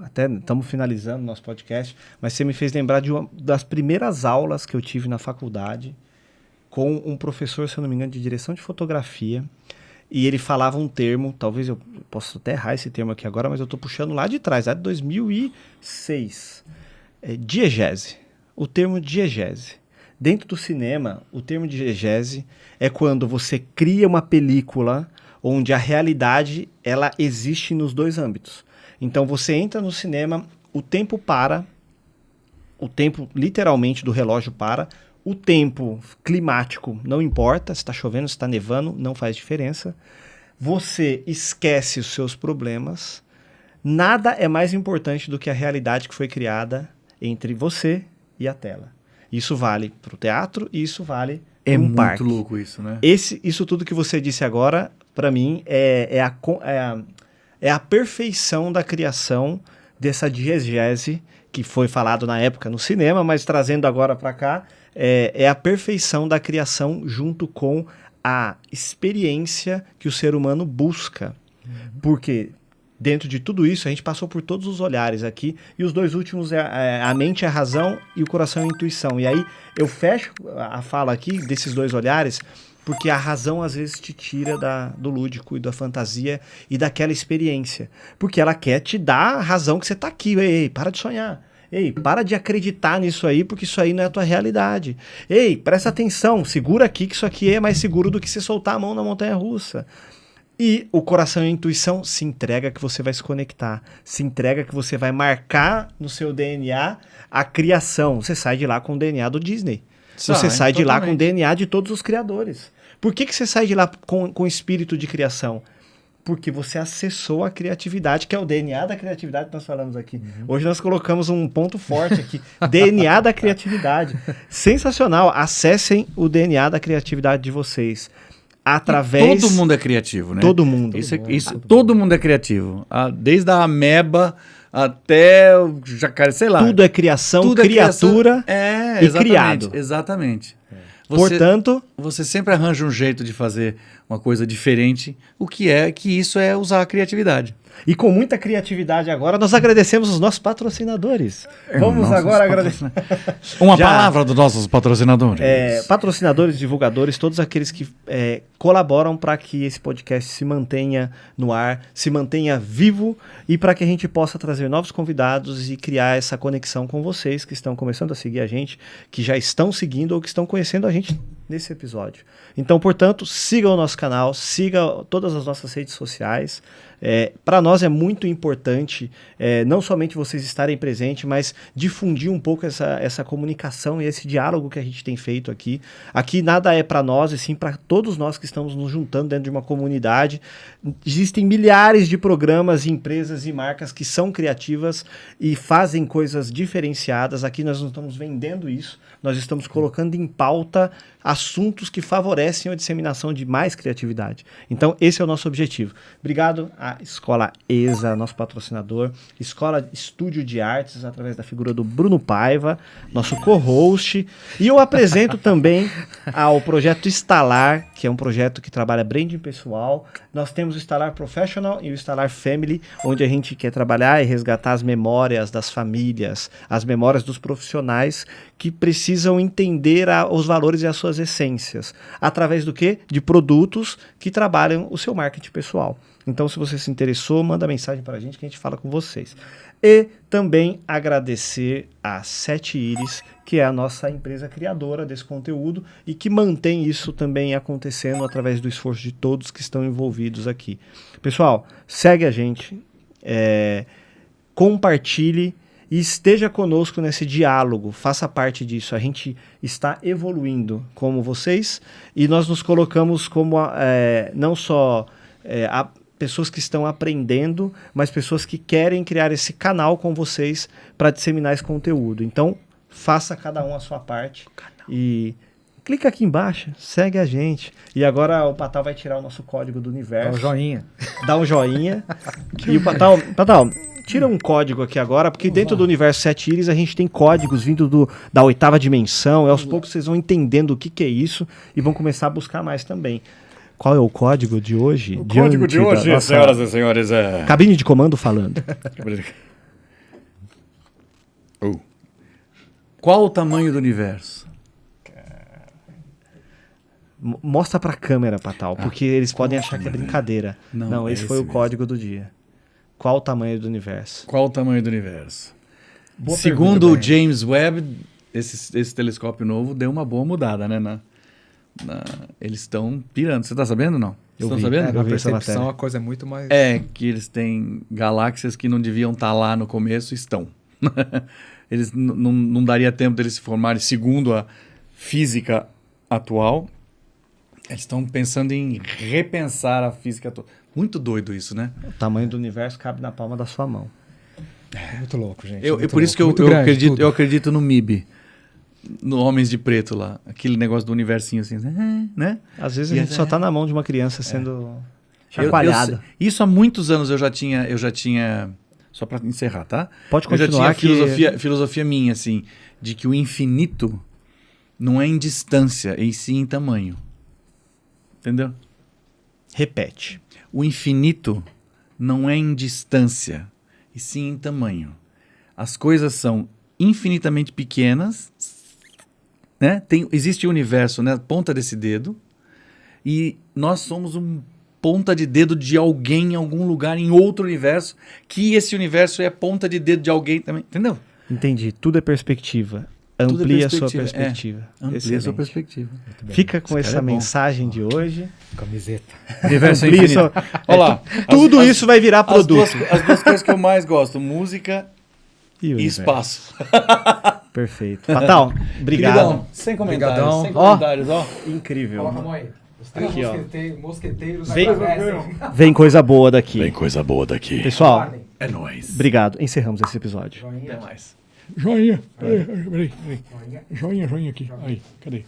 até estamos finalizando nosso podcast, mas você me fez lembrar de uma das primeiras aulas que eu tive na faculdade, com um professor, se eu não me engano, de direção de fotografia. E ele falava um termo, talvez eu possa até errar esse termo aqui agora, mas eu estou puxando lá de trás, lá de 2006. Diegese. O termo diegese. Dentro do cinema, o termo diegese é quando você cria uma película onde a realidade ela existe nos dois âmbitos. Então você entra no cinema, o tempo para, o tempo literalmente do relógio para, o tempo climático não importa, se está chovendo, se está nevando, não faz diferença. Você esquece os seus problemas. Nada é mais importante do que a realidade que foi criada entre você e a tela. Isso vale para o teatro e isso vale para um parque. É muito louco isso, né? Isso tudo que você disse agora, para mim, é a perfeição da criação dessa diegese que foi falado na época no cinema, mas trazendo agora para cá, é a perfeição da criação junto com a experiência que o ser humano busca. Porque dentro de tudo isso, a gente passou por todos os olhares aqui, e os dois últimos é a mente é a razão e o coração é a intuição. E aí eu fecho a fala aqui desses dois olhares, porque a razão às vezes te tira do lúdico e da fantasia e daquela experiência. Porque ela quer te dar a razão que você está aqui. Ei, para de sonhar. Ei, para de acreditar nisso aí, porque isso aí não é a tua realidade. Ei, presta atenção, segura aqui que isso aqui é mais seguro do que você soltar a mão na montanha-russa. E o coração e a intuição se entrega que você vai se conectar. Se entrega que você vai marcar no seu DNA a criação. Você sai de lá com o DNA do Disney. Você sai de lá com o DNA de todos os criadores. Por que você sai de lá com o espírito de criação? Porque você acessou a criatividade, que é o DNA da criatividade que nós falamos aqui. Hoje nós colocamos um ponto forte aqui. DNA da criatividade. Sensacional. Acessem o DNA da criatividade de vocês. Através... Todo mundo é criativo, né? Todo mundo. Todo mundo é criativo. Desde a ameba até o jacaré, sei lá. Tudo é criação, tudo criatura e criado. Exatamente. Portanto, você sempre arranja um jeito de fazer uma coisa diferente, que isso é usar a criatividade. E com muita criatividade agora, nós agradecemos os nossos patrocinadores. Vamos agora agradecer. Uma palavra dos nossos patrocinadores. Patrocinadores, divulgadores, todos aqueles que colaboram para que esse podcast se mantenha no ar, se mantenha vivo e para que a gente possa trazer novos convidados e criar essa conexão com vocês que estão começando a seguir a gente, que já estão seguindo ou que estão conhecendo a gente nesse episódio. Então, portanto, siga o nosso canal, siga todas as nossas redes sociais. Para nós é muito importante não somente vocês estarem presentes, mas difundir um pouco essa comunicação e esse diálogo que a gente tem feito aqui. Aqui nada é para nós, e sim para todos nós que estamos nos juntando dentro de uma comunidade. Existem milhares de programas, empresas e marcas que são criativas e fazem coisas diferenciadas. Aqui nós não estamos vendendo isso, nós estamos colocando em pauta assuntos que favorecem a disseminação de mais criatividade. Então, esse é o nosso objetivo. Obrigado à Escola ESA, nosso patrocinador, Escola Estúdio de Artes, através da figura do Bruno Paiva, nosso co-host. E eu apresento também ao projeto Instalar, que é um projeto que trabalha branding pessoal. Nós temos o Instalar Professional e o Instalar Family, onde a gente quer trabalhar e resgatar as memórias das famílias, as memórias dos profissionais que precisam entender os valores e as suas essências. Através do quê? De produtos que trabalham o seu marketing pessoal. Então, se você se interessou, manda mensagem para a gente que a gente fala com vocês. E também agradecer a Sete Íris, que é a nossa empresa criadora desse conteúdo e que mantém isso também acontecendo através do esforço de todos que estão envolvidos aqui. Pessoal, segue a gente, compartilhe e esteja conosco nesse diálogo, faça parte disso. A gente está evoluindo como vocês e nós nos colocamos como não só pessoas que estão aprendendo, mas pessoas que querem criar esse canal com vocês para disseminar esse conteúdo. Então, faça cada um a sua parte e clica aqui embaixo, segue a gente. E agora o Patal vai tirar o nosso código do universo. Dá um joinha. Dá um joinha. E o Patal, tira um código aqui agora, porque dentro do universo Sete Íris a gente tem códigos vindo da 8ª dimensão, e aos poucos vocês vão entendendo o que é isso e vão começar a buscar mais também. Qual é o código de hoje? O código de hoje, senhoras e senhores, é... Cabine de comando falando. Qual o tamanho do universo? Mostra pra câmera, Patal, porque eles podem achar que é brincadeira. Não, esse foi o mesmo. código do dia. Qual o tamanho do universo? Qual o tamanho do universo? Boa Segundo pergunta, o Brian. James Webb, esse telescópio novo deu uma boa mudada, né? Eles estão pirando. Você tá sabendo ou não? Eu Estão vi. sabendo? Eu Na vi essa percepção matéria. a coisa é muito mais... É, que eles têm galáxias que não deviam estar lá no começo, estão. Eles não daria tempo deles se formarem segundo a física atual. Eles estão pensando em repensar a física atual. Muito doido isso, né? O tamanho do universo cabe na palma da sua mão. É muito louco, gente. E muito por isso que louco. eu Muito grande tudo. acredito no MIB. No Homens de Preto lá. Aquele negócio do universinho assim, né? Às vezes a E gente é- só tá na mão de uma criança sendo Eu chacoalhada. isso há muitos anos eu já tinha só para encerrar, tá? Pode Eu já continuar tinha filosofia minha, assim, de que o infinito não é em distância, e sim em tamanho. Entendeu? Repete. O infinito não é em distância, e sim em tamanho. As coisas são infinitamente pequenas, né? Existe o universo, né? Ponta desse dedo, e nós somos ponta de dedo de alguém em algum lugar, em outro universo, que esse universo é ponta de dedo de alguém também, entendeu? Entendi. Tudo é perspectiva. Tudo é Amplia a sua perspectiva, perspectiva. Amplia a Excelente. sua perspectiva. Muito bem. Fica com Esse essa cara é bom. mensagem de hoje. Camiseta. Universo Amplia infinito. sua- Olha lá. Tudo isso vai virar produto. As duas coisas que eu mais gosto, música E o e universo. espaço. Perfeito. Patal, obrigado. Queridão, sem comentários. Obrigadão. Sem Ó. comentários, ó. Incrível. Coloca a mão aí. Os três Aqui, ó. mosqueteiros Vem- aparecem. Vem coisa boa daqui. coisa boa daqui. Pessoal, Guardem. É nóis. obrigado. Encerramos esse episódio. Joinha. Até mais. Joinha. Peraí. Joinha aqui. Aí, cadê?